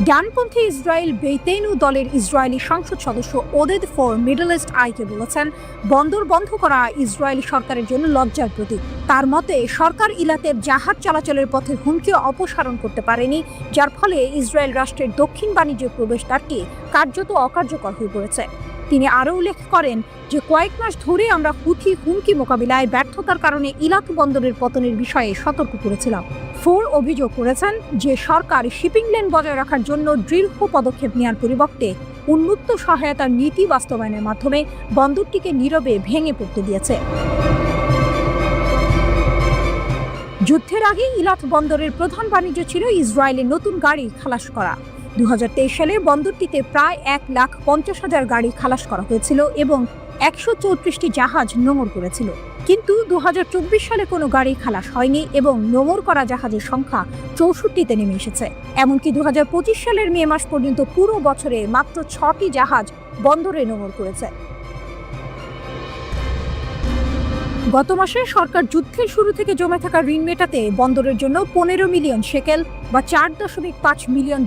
Speaker 1: ডানপন্থী ইসরায়েল বেইতেনু দলের ইসরায়েলি সংসদ সদস্য ওদেদ ফর মিডল ইস্ট আইকে বলেছেন, বন্দর বন্ধ করা ইসরায়েলি সরকারের জন্য লজ্জার প্রতীক। তার মতে সরকার ইলাতের জাহাজ চলাচলের পথে হুমকি অপসারণ করতে পারেনি, যার ফলে ইসরায়েল রাষ্ট্রের দক্ষিণ বাণিজ্য প্রবেশদ্বারটি কার্যত অকার্যকর হয়ে পড়েছে। তিনি আরও উল্লেখ করেন যে কয়েক মাস ধরে আমরা হুথি হুমকি মোকাবিলায় ব্যর্থতার কারণে ইলাত বন্দরের পতনের বিষয়ে সতর্ক করেছিলাম। ফোর অভিযোগ করেছেন যে সরকার শিপিং লেন বজায় রাখার জন্য দৃঢ় পদক্ষেপ নেওয়ার পরিবর্তে উন্মুক্ত সহায়তার নীতি বাস্তবায়নের মাধ্যমে বন্দরটিকে নীরবে ভেঙে পড়তে দিয়েছে। যুদ্ধের আগে ইলাত বন্দরের প্রধান বাণিজ্য ছিল ইসরায়েলের নতুন গাড়ি খালাস করা। 2023 সালে বন্দরটিতে প্রায় 1,50,000 গাড়ি খালাস করা হয়েছিল এবং 134টি জাহাজ নোঙর করেছিল। কিন্তু 2024 সালে কোনো গাড়ি খালাস হয়নি এবং নোঙর করা জাহাজের সংখ্যা 64তে নেমে এসেছে। এমনকি 2025 সালের মে মাস পর্যন্ত পুরো বছরে মাত্র 6টি জাহাজ বন্দরে নোঙর করেছে। গত মাসে সরকার যুদ্ধের শুরু থেকে জমে থাকা ঋণ মেটাতে বন্দরের জন্য 15 মিলিয়ন শেকেল বা $4.5 মিলিয়ন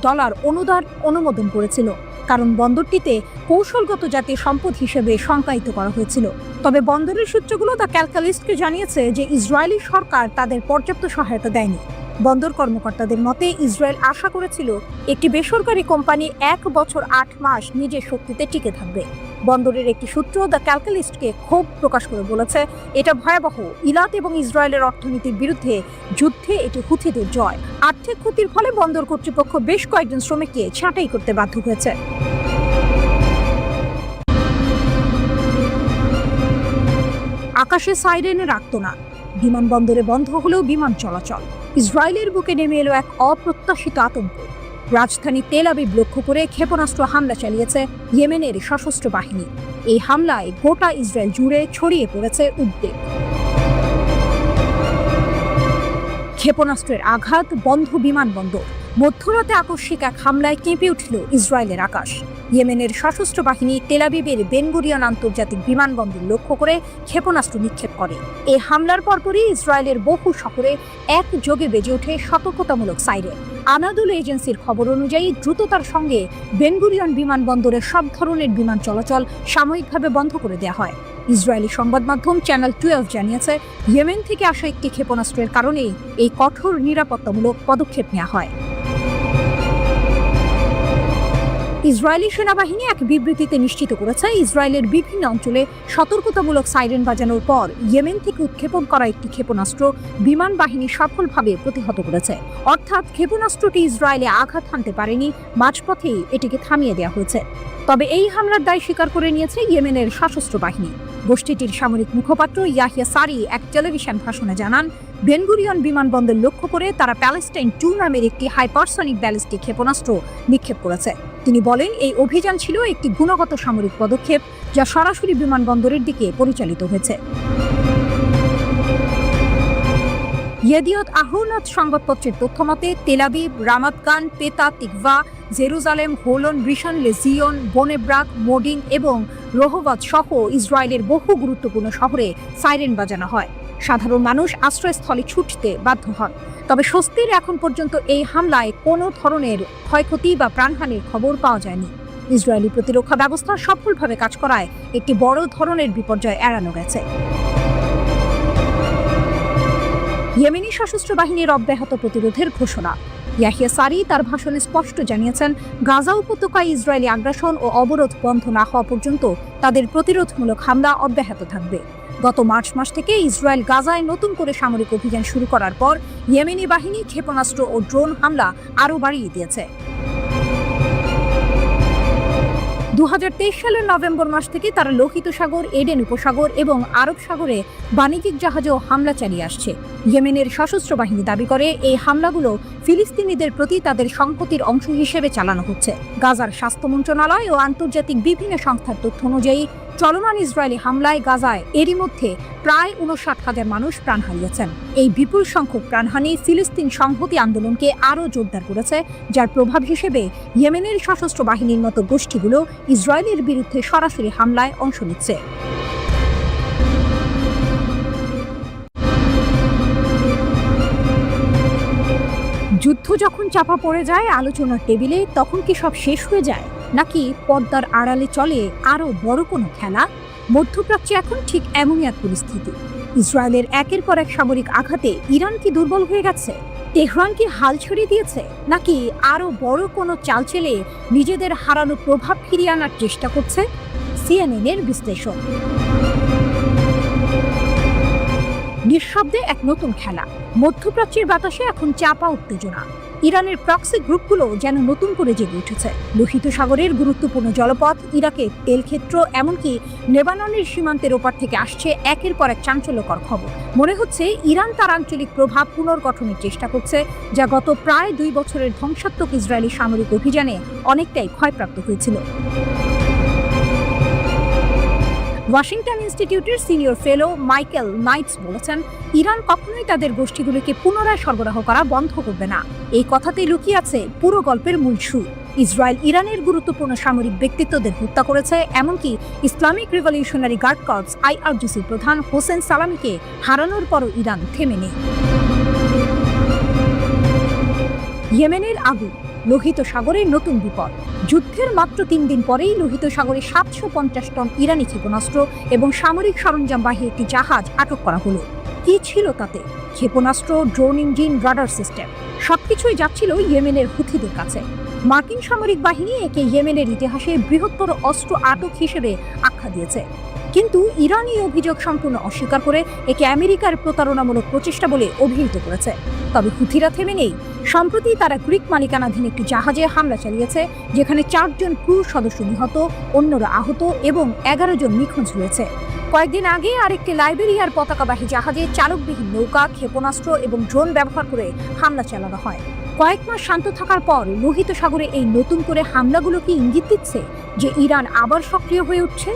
Speaker 1: অনুদান অনুমোদন করেছিল, কারণ বন্দরটিতে কৌশলগত জাতীয় সম্পদ হিসেবে সংজ্ঞায়িত করা হয়েছিল। তবে বন্দরের সূত্রগুলো দ্য ক্যালকালিস্টকে জানিয়েছে যে ইসরায়েলি সরকার তাদের পর্যাপ্ত সহায়তা দেয়নি। বন্দর কর্মকর্তাদের মতে ইসরায়েল আশা করেছিল একটি বেসরকারি কোম্পানি 1 বছর 8 মাস নিজের শক্তিতে টিকে থাকবে। বন্দরের একটি সূত্র দ্য ক্যালকালিস্টকে ক্ষোভ প্রকাশ করে বলেছে, এটা ভয়াবহ। ইলাত এবং ইসরায়েলের অর্থনীতির বিরুদ্ধে যুদ্ধে এটি হুথিদের জয়। আর্থিক ক্ষতির ফলে বন্দর কর্তৃপক্ষ বেশ কয়েকজন শ্রমিককে ছাঁটাই করতে বাধ্য হয়েছে। আকাশে সাইরেনের আর্তনাদ, বিমানবন্দরে বন্ধ হলেও বিমান চলাচল। ইসরায়েলের বুকে নেমে এলো এক অপ্রত্যাশিত আতঙ্ক। রাজধানী তেল আবিব লক্ষ্য করে ক্ষেপণাস্ত্র হামলা চালিয়েছে ইয়েমেনের সশস্ত্র বাহিনী। এই হামলায় গোটা ইসরায়েল জুড়ে ছড়িয়ে পড়েছে উদ্বেগ। ক্ষেপণাস্ত্রের আঘাত, বন্ধ বিমানবন্দর। মধ্যরাতে আকস্মিক এক হামলায় কেঁপে উঠল ইসরায়েলের আকাশ। ইয়েমেনের সশস্ত্র বাহিনী তেল আবিবের বেন গুরিয়ন আন্তর্জাতিক বিমানবন্দর লক্ষ্য করে ক্ষেপণাস্ত্র নিক্ষেপ করে। এই হামলার পরপরই ইসরায়েলের বহু শহরে একযোগে বেজে ওঠে সতর্কতামূলক সাইরেন। আনাদুল এজেন্সির খবর অনুযায়ী দ্রুততার সঙ্গে বেন গুরিয়ন বিমানবন্দরের সব ধরনের বিমান চলাচল সাময়িকভাবে বন্ধ করে দেওয়া হয়। ইসরায়েলি সংবাদ মাধ্যম চ্যানেল 12 জানিয়েছে, ইয়েমেন থেকে আসা একটি ক্ষেপণাস্ত্রের কারণেই এই কঠোর নিরাপত্তামূলক পদক্ষেপ নেওয়া হয়। ইসরায়েলি সেনাবাহিনী এক বিবৃতিতে নিশ্চিত করেছে, ইসরায়েলের বিভিন্ন অঞ্চলে সতর্কতামূলক সাইরেন বাজানোর পর ইয়েমেন থেকে উৎক্ষেপণ করা একটি ক্ষেপণাস্ত্র বিমান বাহিনী সফলভাবে প্রতিহত করেছে। অর্থাৎ ক্ষেপণাস্ত্রটি ইসরায়েলে আঘাত হানতে পারেনি, মাঝপথেই এটিকে থামিয়ে দেওয়া হয়েছে। তবে এই হামলার দায় স্বীকার করে নিয়েছে ইয়েমেনের সশস্ত্র বাহিনী। গোষ্ঠীটির সামরিক মুখপাত্র ইয়াহিয়া সারি এক টেলিভিশন ভাষণে জানান, বেন গুরিয়ন বিমানবন্দর লক্ষ্য করে তারা প্যালেস্টাইন 2 নামের একটি হাইপারসনিক ব্যালিস্টিক ক্ষেপণাস্ত্র নিক্ষেপ করেছে। তিনি বলেন, এই অভিযান ছিল একটি গুণগত সামরিক পদক্ষেপ যা সরাসরি বিমানবন্দরের দিকে পরিচালিত হয়েছে। ইয়েদিয়ত আহরোনট সংবাদপত্রের তথ্যমতে তেল আবিব, রামাত গান, পেতা তিকভা, জেরুজালেম, হোলন, রিশন লেজিয়ন, বোনেব্রাক, মোডিন এবং রোহবাত সহ ইসরায়েলের বহু গুরুত্বপূর্ণ শহরে সাইরেন বাজানো হয়। সাধারণ মানুষ আশ্রয়স্থলে ছুটতে বাধ্য হন। তবে স্বস্তির এখন পর্যন্ত এই হামলায় কোনো ধরনের ক্ষয়ক্ষতি বা প্রাণহানির খবর পাওয়া যায়নি। ইসরায়েলি প্রতিরক্ষা ব্যবস্থা সফলভাবে কাজ করায় একটি বড় ধরনের বিপর্যয় এড়ানো গেছে। ইয়েমেনি সশস্ত্র বাহিনীর অব্যাহত প্রতিরোধের ঘোষণা। ইয়াহিয়া সারি তার ভাষণে স্পষ্ট জানিয়েছেন, গাজা উপত্যকায় ইসরায়েলি আগ্রাসন ও অবরোধ বন্ধ না হওয়া পর্যন্ত তাদের প্রতিরোধমূলক হামলা অব্যাহত থাকবে। গত মার্চ মাস থেকে ইসরায়েল গাজায় নতুন করে সামরিক অভিযান শুরু করার পর ইয়েমেনি বাহিনী ক্ষেপণাস্ত্র ও ড্রোন হামলা আরও বাড়িয়ে দিয়েছে। 2023 সালের নভেম্বর মাস থেকে তারা লোহিত সাগর, এডেন উপসাগর এবং আরব সাগরে বাণিজ্যিক জাহাজেও হামলা চালিয়ে আসছে। ইয়েমেনের সশস্ত্র বাহিনী দাবি করে, এই হামলাগুলো ফিলিস্তিনিদের প্রতি তাদের সংহতির অংশ হিসেবে চালানো হচ্ছে। গাজার স্বাস্থ্য মন্ত্রণালয় ও আন্তর্জাতিক বিভিন্ন সংস্থার তথ্য অনুযায়ী চলমান ইসরায়েলি হামলায় গাজায় এরই মধ্যে প্রায় 59,000 মানুষ প্রাণ হারিয়েছেন। এই বিপুল সংখ্যক প্রাণহানি ফিলিস্তিন সংহতি আন্দোলনকে আরও জোরদার করেছে, যার প্রভাব হিসেবে ইয়েমেনের সশস্ত্র বাহিনীর মতো গোষ্ঠীগুলো ইসরায়েলের বিরুদ্ধে সরাসরি হামলায় অংশ নিচ্ছে। যুদ্ধ যখন চাপা পড়ে যায় আলোচনার টেবিলে, তখন কি সব শেষ হয়ে যায়, নাকি পর্দার আড়ালে চলে আরও বড় কোনো খেলা? মধ্যপ্রাচ্যে এখন ঠিক এমনই এক পরিস্থিতি। ইসরায়েলের একের পর এক সামরিক আঘাতে ইরান কি দুর্বল হয়ে গেছে? তেহরান কি হাল ছেড়ে দিয়েছে, নাকি আরও বড় কোনো চাল চেলে নিজেদের হারানো প্রভাব ফিরিয়ে আনার চেষ্টা করছে? সিএনএন-এর বিশ্লেষণ। নিঃশব্দে এক নতুন খেলা। মধ্যপ্রাচ্যের বাতাসে এখন চাপা উত্তেজনা। ইরানের প্রক্সি গ্রুপগুলো যেন নতুন করে জেগে উঠেছে। লোহিত সাগরের গুরুত্বপূর্ণ জলপথ, ইরাকের তেলক্ষেত্র, এমনকি লেবাননের সীমান্তের ওপার থেকে আসছে একের পর এক চাঞ্চল্যকর খবর। মনে হচ্ছে ইরান তার আঞ্চলিক প্রভাব পুনর্গঠনের চেষ্টা করছে, যা গত প্রায় 2 বছরের ধ্বংসাত্মক ইসরায়েলি সামরিক অভিযানে অনেকটাই ক্ষয়প্রাপ্ত হয়েছিল। ওয়াশিংটন ইনস্টিটিউটের সিনিয়র ফেলো মাইকেল নাইটস বলেছেন, ইরান কখনোই তাদের গোষ্ঠীগুলোকে পুনরায় সরবরাহ করা বন্ধ করবে না। এই কথাতেই লুকিয়ে আছে পুরো গল্পের মূল সুর। ইসরায়েল ইরানের গুরুত্বপূর্ণ সামরিক ব্যক্তিত্বদের হত্যা করেছে, এমনকি ইসলামিক রিভলিউশনারি গার্ড কর্পস IRGCর প্রধান হোসেন সালামিকে হারানোর পরও ইরান থেমে নেই। ইয়েমেনের আগুন, লোহিত সাগরের নতুন বিপদ। যুদ্ধের মাত্র 3 দিন পরেই লোহিত সাগরে 750 টন ইরানি ক্ষেপণাস্ত্র এবং সামরিক সরঞ্জামবাহী একটি জাহাজ আটক করা হলো। কি ছিল তাতে? ক্ষেপণাস্ত্র, ড্রোন ইঞ্জিন, রাডার সিস্টেম, সবকিছুই যাচ্ছিল ইয়েমেনের হুথিদের কাছে। মার্কিন সামরিক বাহিনী একে ইয়েমেনের ইতিহাসে বৃহত্তর অস্ত্র আটক হিসেবে আখ্যা দিয়েছে, কিন্তু ইরান এই অভিযোগ সম্পূর্ণ অস্বীকার করে একে আমেরিকার প্রতারণামূলক প্রচেষ্টা বলে অভিহিত করেছে। তবে হুথিরা থেমে নেই। সম্প্রতি তারা গ্রিক মালিকানাধীন একটি জাহাজে হামলা চালিয়েছে, যেখানে 4 জন ক্রু সদস্য নিহত, অন্যরা আহত এবং 11 জন নিখোঁজ হয়েছে। কয়েকদিন আগে আরেকটি লাইবেরিয়ার পতাকাবাহী জাহাজে চালকবিহীন নৌকা, ক্ষেপণাস্ত্র এবং ড্রোন ব্যবহার করে হামলা চালানো হয়। কয়েক মাস শান্ত থাকার পর লোহিত সাগরে এই নতুন করে হামলাগুলো কি ইঙ্গিত দিচ্ছে যে ইরান আবার সক্রিয় হয়ে উঠছে?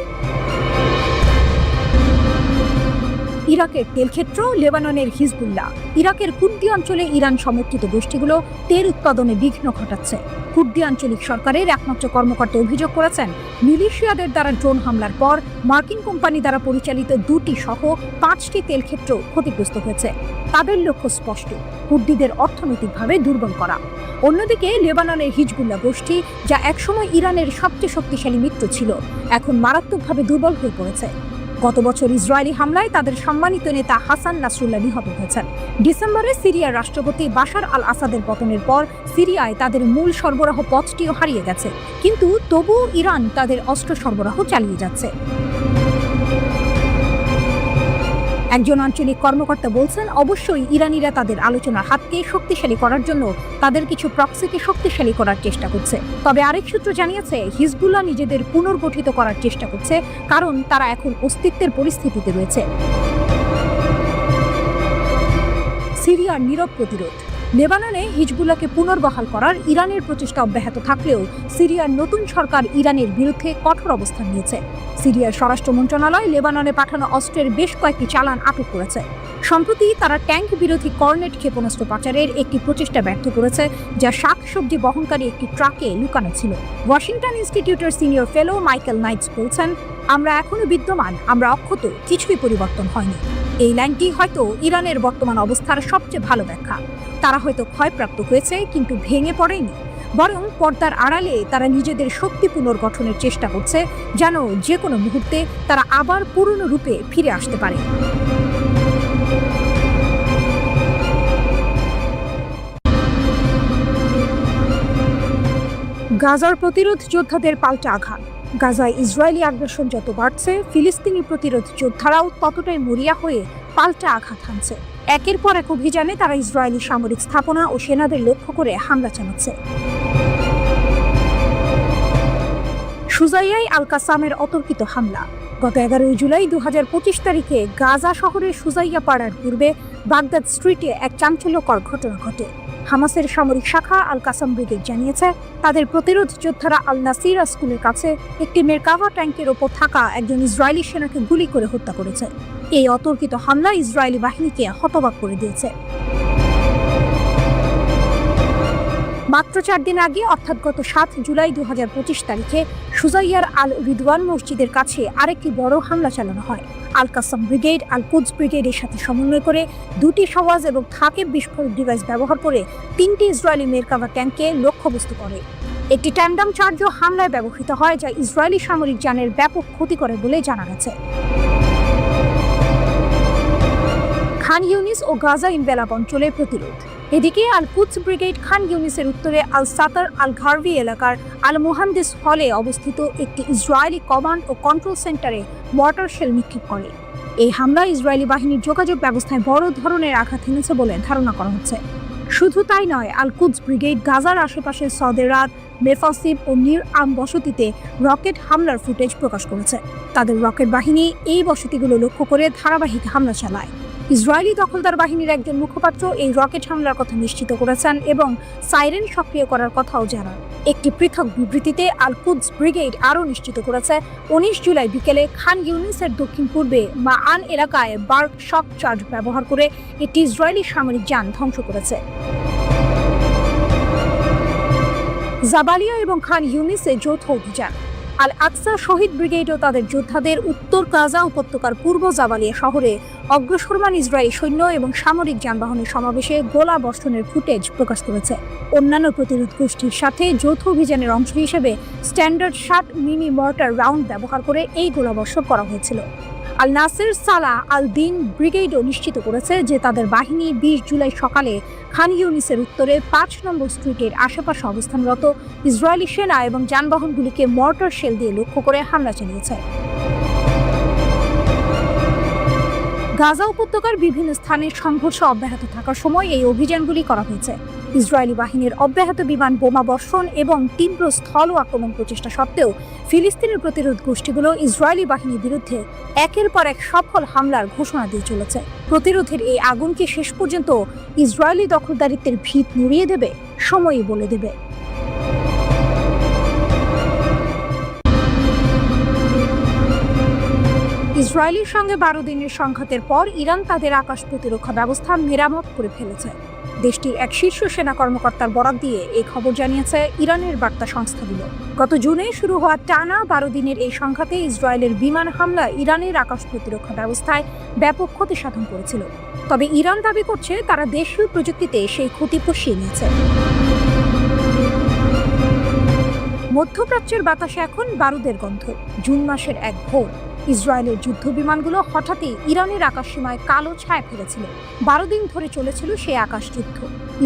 Speaker 1: ইরাকের তেলক্ষেত্র, লেবাননের হিজবুল্লাহ, ইরাকের কুর্দি অঞ্চলে ইরান সমর্থিত গোষ্ঠীগুলো তেল উৎপাদনে বিঘ্ন ঘটাচ্ছে। কুর্দি আঞ্চলিক সরকারের একমাত্র কর্মকর্তা অভিযোগ করেছেন, মিলিশিয়াদের দ্বারা ড্রোন হামলার পর মার্কিন কোম্পানি দ্বারা পরিচালিত 2টি সহ 5টি তেলক্ষেত্র ক্ষতিগ্রস্ত হয়েছে। তাদের লক্ষ্য স্পষ্ট, কুর্দিদের অর্থনৈতিকভাবে দুর্বল করা। অন্যদিকে লেবাননের হিজবুল্লাহ গোষ্ঠী, যা একসময় ইরানের সবচেয়ে শক্তিশালী মিত্র ছিল, এখন মারাত্মকভাবে দুর্বল হয়ে পড়েছে। গত বছর ইসরায়েলি হামলায় তাদের সম্মানিত নেতা হাসান নাসরুল্লাহ নিহত হয়েছেন। ডিসেম্বরে সিরিয়ার রাষ্ট্রপতি বাশার আল আসাদের পতনের পর সিরিয়ায় তাদের মূল সরবরাহ পথটিও হারিয়ে গেছে, কিন্তু তবুও ইরান তাদের অস্ত্র সরবরাহ চালিয়ে যাচ্ছে। একজন আঞ্চলিক কর্মকর্তা বলছেন, অবশ্যই ইরানিরা তাদের আলোচনার হাতকে শক্তিশালী করার জন্য তাদের কিছু প্রক্সিকে শক্তিশালী করার চেষ্টা করছে। তবে আরেক সূত্র জানিয়েছে, হিজবুল্লাহ নিজেদের পুনর্গঠিত করার চেষ্টা করছে, কারণ তারা এখন অস্তিত্বের পরিস্থিতিতে রয়েছে। সিরিয়ার নীরব প্রতিরোধ। লেবাননে হিজবুল্লাহকে পুনর্বহাল করার ইরানের প্রচেষ্টা অব্যাহত থাকলেও সিরিয়ার নতুন সরকার ইরানের বিরুদ্ধে কঠোর অবস্থান নিয়েছে। সিরিয়ার স্বরাষ্ট্র মন্ত্রণালয় লেবাননে পাঠানো অস্ত্রের বেশ কয়েকটি চালান আটক করেছে। সম্প্রতি তারা ট্যাঙ্ক বিরোধী কর্নেট ক্ষেপণাস্ত্র পাচারের একটি প্রচেষ্টা ব্যর্থ করেছে, যা শাকসবজি বহনকারী একটি ট্রাকে লুকানো ছিল। ওয়াশিংটন ইনস্টিটিউটের সিনিয়র ফেলো মাইকেল নাইটস বলছেন, আমরা এখনো বিদ্যমান, আমরা অক্ষত, কিছুই পরিবর্তন হয়নি। এই লাইনটি হয়তো ইরানের বর্তমান অবস্থার সবচেয়ে ভালো ব্যাখ্যা। তারা হয়তো ক্ষয়প্রাপ্ত হয়েছে, কিন্তু ভেঙে পড়েনি, বরং পর্দার আড়ালে তারা নিজেদের শক্তি পুনর্গঠনের চেষ্টা করছে, যেন যে কোনো মুহূর্তে তারা আবার পুরনো রূপে ফিরে আসতে পারে। গাজার প্রতিরোধ যোদ্ধাদের পাল্টা আঘাত। গাজায় ইসরায়েলি আগ্রাসন যত বাড়ছে, ফিলিস্তিনি প্রতিরোধ যোদ্ধারাও ততটাই মরিয়া হয়ে পাল্টা আঘাত হানছে। একের পর এক অভিযানে তারা ইসরায়েলি সামরিক স্থাপনা ও সেনাদের লক্ষ্য করে হামলা চালাচ্ছে। সুজাইয়ায় আল কাসামের অতর্কিত হামলা। গত 11 জুলাই 2025 তারিখে গাজা শহরের সুজাইয়া পাড়ার পূর্বে বাগদাদ স্ট্রিটে এক চাঞ্চল্যকর ঘটনা ঘটে। হামাসের সামরিক শাখা আল কাসাম ব্রিগেড জানিয়েছে, তাদের প্রতিরোধ যোদ্ধারা আল নাসিরা স্কুলের কাছে একটি মেরকাভা ট্যাঙ্কের ওপর থাকা একজন ইসরায়েলি সেনাকে গুলি করে হত্যা করেছে। এই অতর্কিত হামলা ইসরায়েলি বাহিনীকে হতবাক করে দিয়েছে। মাত্র 4 দিন আগে অর্থাৎ গত 7 জুলাই 2025 তারিখে সুজাইয়ার আল রিদওয়ান মসজিদের কাছে আরেকটি বড় হামলা চালানো হয়। আল কাসাম ব্রিগেড আল কুদস ব্রিগেডের সাথে সমন্বয় করে 2টি সওয়াজ এবং থাকেব বিস্ফোরক ডিভাইস ব্যবহার করে 3টি ইসরায়েলি মেরকাভা ট্যাঙ্ককে লক্ষ্যবস্তু করে। একটি ট্যান্ডাম চার্জও হামলায় ব্যবহৃত হয়, যা ইসরায়েলি সামরিক যানের ব্যাপক ক্ষতি করে বলে জানা গেছে। খান ইউনিস ও গাজা ইনভেলাপ অঞ্চলে প্রতিরোধ। এদিকে আল কুদস ব্রিগেড খান ইউনিসের উত্তরে আল সাতার আল ঘারভি এলাকার আল মুহান্দিস হলে অবস্থিত একটি ইসরায়েলি কমান্ড ও কন্ট্রোল সেন্টারে মর্টার শেল নিক্ষেপ করে। এই হামলায় ইসরায়েলি বাহিনীর যোগাযোগ ব্যবস্থায় বড় ধরনের আঘাত এনেছে বলে ধারণা করা হচ্ছে। শুধু তাই নয়, আল কুদস ব্রিগেড গাজার আশেপাশে সদেরাত, মেফাসিব ও নির আম বসতিতে রকেট হামলার ফুটেজ প্রকাশ করেছে। তাদের রকেট বাহিনী এই বসতিগুলো লক্ষ্য করে ধারাবাহিক হামলা চালায়। ইসরায়েলি দখলদার বাহিনীর একজন মুখপাত্র এই রকেট হামলার কথা নিশ্চিত করেছেন এবং সাইরেন সক্রিয় করার কথাও জানান। একটি পৃথক বিবৃতিতে আল কুদস ব্রিগেড আরও নিশ্চিত করেছে 19 জুলাই বিকেলে খান ইউনিসের দক্ষিণ পূর্বে মাআন এলাকায় বার্ক শক চার্জ ব্যবহার করে একটি ইসরায়েলি সামরিক যান ধ্বংস করেছে। জাবালিয়া এবং খান ইউনিসে যৌথ অভিযান। আল আকসা শহীদ ব্রিগেডও তাদের যোদ্ধাদের উত্তর গাজা উপত্যকার পূর্ব জাবালিয়া শহরে অগ্রসরমান ইসরায়েলি সৈন্য এবং সামরিক যানবাহনের সমাবেশে গোলা বর্ষণের ফুটেজ প্রকাশ করেছে। অন্যান্য প্রতিরোধ গোষ্ঠীর সাথে যৌথ অভিযানের অংশ হিসেবে স্ট্যান্ডার্ড 60 মিমি মর্টার রাউন্ড ব্যবহার করে এই গোলাবর্ষণ করা হয়েছিল। আল নাসের সালাহ আল দিন ব্রিগেডও নিশ্চিত করেছে যে তাদের বাহিনী 20 জুলাই সকালে খান ইউনিসের উত্তরে 5 নম্বর স্ট্রিটের আশেপাশে অবস্থানরত ইসরায়েলি সেনা এবং যানবাহনগুলিকে মর্টার শেল দিয়ে লক্ষ্য করে হামলা চালিয়েছে। গাজা উপত্যকার বিভিন্ন স্থানে সংঘর্ষ অব্যাহত থাকার সময় এই অভিযানগুলি করা হয়েছে। ইসরায়েলি বাহিনীর অব্যাহত বিমান বোমা বর্ষণ এবং তীব্র স্থল আক্রমণ প্রচেষ্টা সত্ত্বেও ফিলিস্তিনের প্রতিরোধ গোষ্ঠীগুলো ইসরায়েলি বাহিনীর বিরুদ্ধে একের পর এক সফল হামলার ঘোষণা দিয়ে চলেছে। প্রতিরোধের এই আগুন কি শেষ পর্যন্ত ইসরায়েলি দখলদারিত্বের ভিত নুড়িয়ে দেবে? সময়ই বলে দেবে। ইসরায়েলের সঙ্গে 12 দিনের সংঘাতের পর ইরান তাদের আকাশ প্রতিরক্ষা ব্যবস্থা মেরামত করে ফেলেছে। দেশটির এক শীর্ষ সেনা কর্মকর্তার বরাত দিয়ে এই খবর জানিয়েছে ইরানের বার্তা সংস্থাগুলো। গত জুনে শুরু হওয়া টানা 12 দিনের এই সংঘাতে ইসরায়েলের বিমান হামলা ইরানের আকাশ প্রতিরক্ষা ব্যবস্থায় ব্যাপক ক্ষতি সাধন করেছিল। তবে ইরান দাবি করছে তারা দেশীয় প্রযুক্তিতে সেই ক্ষতি পুষিয়ে নিয়েছে। মধ্যপ্রাচ্যের বাতাসে এখন বারুদের গন্ধ। জুন মাসের এক ভোর ইসরায়েলের যুদ্ধ বিমানগুলো হঠাৎই ইরানের আকাশসীমায় কালো ছায়া ফেলেছিল। 12 দিন ধরে চলেছিল সেই আকাশ যুদ্ধ।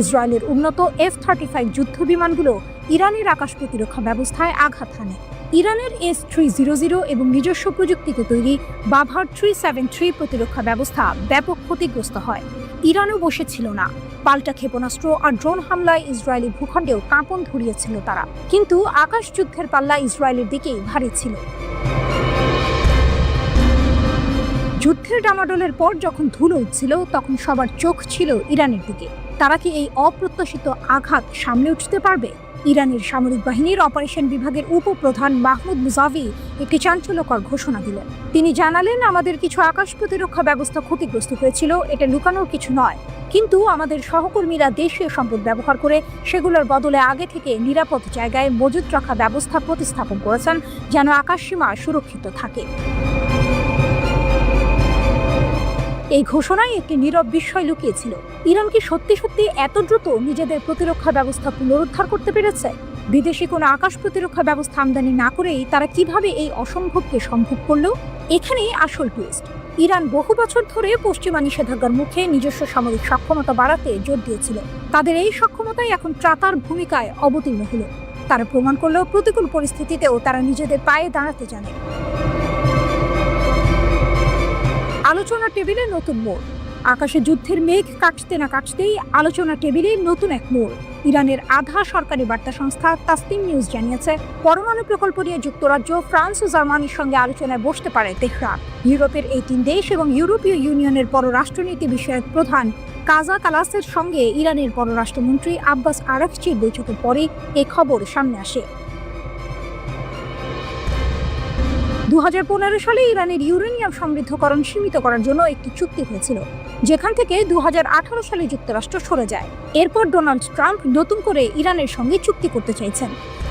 Speaker 1: ইসরায়েলের উন্নত F-35 যুদ্ধ বিমানগুলো ইরানের আকাশ প্রতিরক্ষা ব্যবস্থায় আঘাত হানে। ইরানের S-300 এবং নিজস্ব প্রযুক্তিতে তৈরি বাভার 373 প্রতিরক্ষা ব্যবস্থা ব্যাপক ক্ষতিগ্রস্ত হয়। ইরানও বসেছিল না। পাল্টা ক্ষেপণাস্ত্র আর ড্রোন হামলায় ইসরায়েলি ভূখণ্ডেও কাঁপন ধরিয়েছিল তারা। কিন্তু আকাশ যুদ্ধের পাল্লা ইসরায়েলের দিকেই ভারী ছিল। যুদ্ধের ডামাডোলের পর যখন ধুলো উঠছিল, তখন সবার চোখ ছিল ইরানের দিকে। তারা কি এই অপ্রত্যাশিত আঘাত সামলে উঠতে পারবে? ইরানের সামরিক বাহিনীর অপারেশন বিভাগের উপপ্রধান মাহমুদ মুজাভি একটি চাঞ্চল্যকর ঘোষণা দিলেন। তিনি জানালেন, আমাদের কিছু আকাশ প্রতিরক্ষা ব্যবস্থা ক্ষতিগ্রস্ত হয়েছিল, এটা লুকানোর কিছু নয়। কিন্তু আমাদের সহকর্মীরা দেশীয় সম্পদ ব্যবহার করে সেগুলোর বদলে আগে থেকে নিরাপদ জায়গায় মজুত রাখা ব্যবস্থা প্রতিস্থাপন করেছেন, যেন আকাশসীমা সুরক্ষিত থাকে। এই ঘোষণায় একটি নীরব বিস্ময় লুকিয়েছিল। ইরান কি সত্যি সত্যি এত দ্রুত নিজেদের প্রতিরক্ষা ব্যবস্থা পুনরুদ্ধার করতে পেরেছে? বিদেশি কোনো আকাশ প্রতিরক্ষা ব্যবস্থা আমদানি না করেই তারা কিভাবে এই অসম্ভবকে সম্ভব করল? এখানেই আসল টুইস্ট। ইরান বহু বছর ধরে পশ্চিমা নিষেধাজ্ঞার মুখে নিজস্ব সামরিক সক্ষমতা বাড়াতে জোর দিয়েছিল। তাদের এই সক্ষমতাই এখন ত্রাতার ভূমিকায় অবতীর্ণ হলো। তারা প্রমাণ করল প্রতিকূল পরিস্থিতিতেও তারা নিজেদের পায়ে দাঁড়াতে জানে। আলোচনা টেবিলে নতুন মোড়। আকাশে যুদ্ধের মেঘ কাটতে না কাটতেই আলোচনা টেবিলে নতুন এক মোড়। ইরানের আধা সরকারি বার্তা সংস্থা তাসনিম নিউজ জানিয়েছে, পরমাণু প্রকল্প নিয়ে যুক্তরাজ্য, ফ্রান্স ও জার্মানির সঙ্গে আলোচনায় বসতে পারে তেহরান। ইউরোপের এই 3 দেশ এবং ইউরোপীয় ইউনিয়নের পররাষ্ট্রনীতি বিষয়ক প্রধান কাজা কালাসের সঙ্গে ইরানের পররাষ্ট্রমন্ত্রী আব্বাস আরাকচির বৈঠকের পরে এই খবর সামনে আসে। 2015 সালে ইরানের ইউরেনিয়াম সমৃদ্ধকরণ সীমিত করার জন্য একটি চুক্তি হয়েছিল। যেখান থেকে 2018 সালে যুক্তরাষ্ট্র সরে যায়। এরপর ডোনাল্ড ট্রাম্প নতুন করে ইরানের সঙ্গে চুক্তি করতে চাইছেন।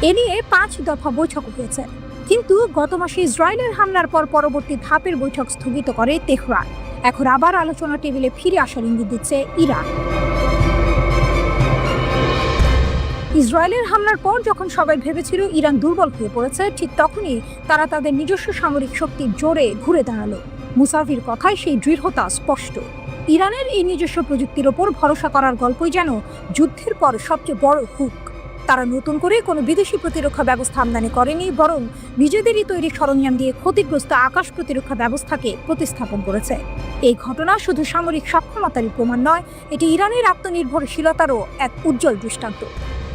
Speaker 1: এ নিয়ে 5 দফা বৈঠক হয়েছে, কিন্তু গত মাসে ইসরায়েলের হামলার পর পরবর্তী ধাপের বৈঠক স্থগিত করে তেহরান। এখন আবার আলোচনা টেবিলে ফিরে আসার ইঙ্গিত দিচ্ছে ইরান। ইসরায়েলের হামলার পর যখন সবাই ভেবেছিল ইরান দুর্বল হয়ে পড়েছে, ঠিক তখনই তারা তাদের নিজস্ব সামরিক শক্তির জোরে ঘুরে দাঁড়ালো। মুসাভির কথায় সেই দৃঢ়তা স্পষ্ট। ইরানের এই নিজস্ব প্রযুক্তির ওপর ভরসা করার গল্পই যেন যুদ্ধের পর সবচেয়ে বড় হুক। তারা নতুন করে কোনো বিদেশি প্রতিরক্ষা ব্যবস্থা আমদানি করেনি, বরং নিজেদেরই তৈরি সরঞ্জাম দিয়ে ক্ষতিগ্রস্ত আকাশ প্রতিরক্ষা ব্যবস্থাকে প্রতিস্থাপন করেছে। এই ঘটনা শুধু সামরিক সক্ষমতারই প্রমাণ নয়, এটি ইরানের আত্মনির্ভরশীলতারও এক উজ্জ্বল দৃষ্টান্ত।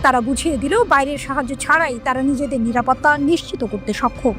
Speaker 1: তারা বুঝিয়ে দিল বাইরের সাহায্য ছাড়াই তারা নিজেদের নিরাপত্তা নিশ্চিত করতে সক্ষম।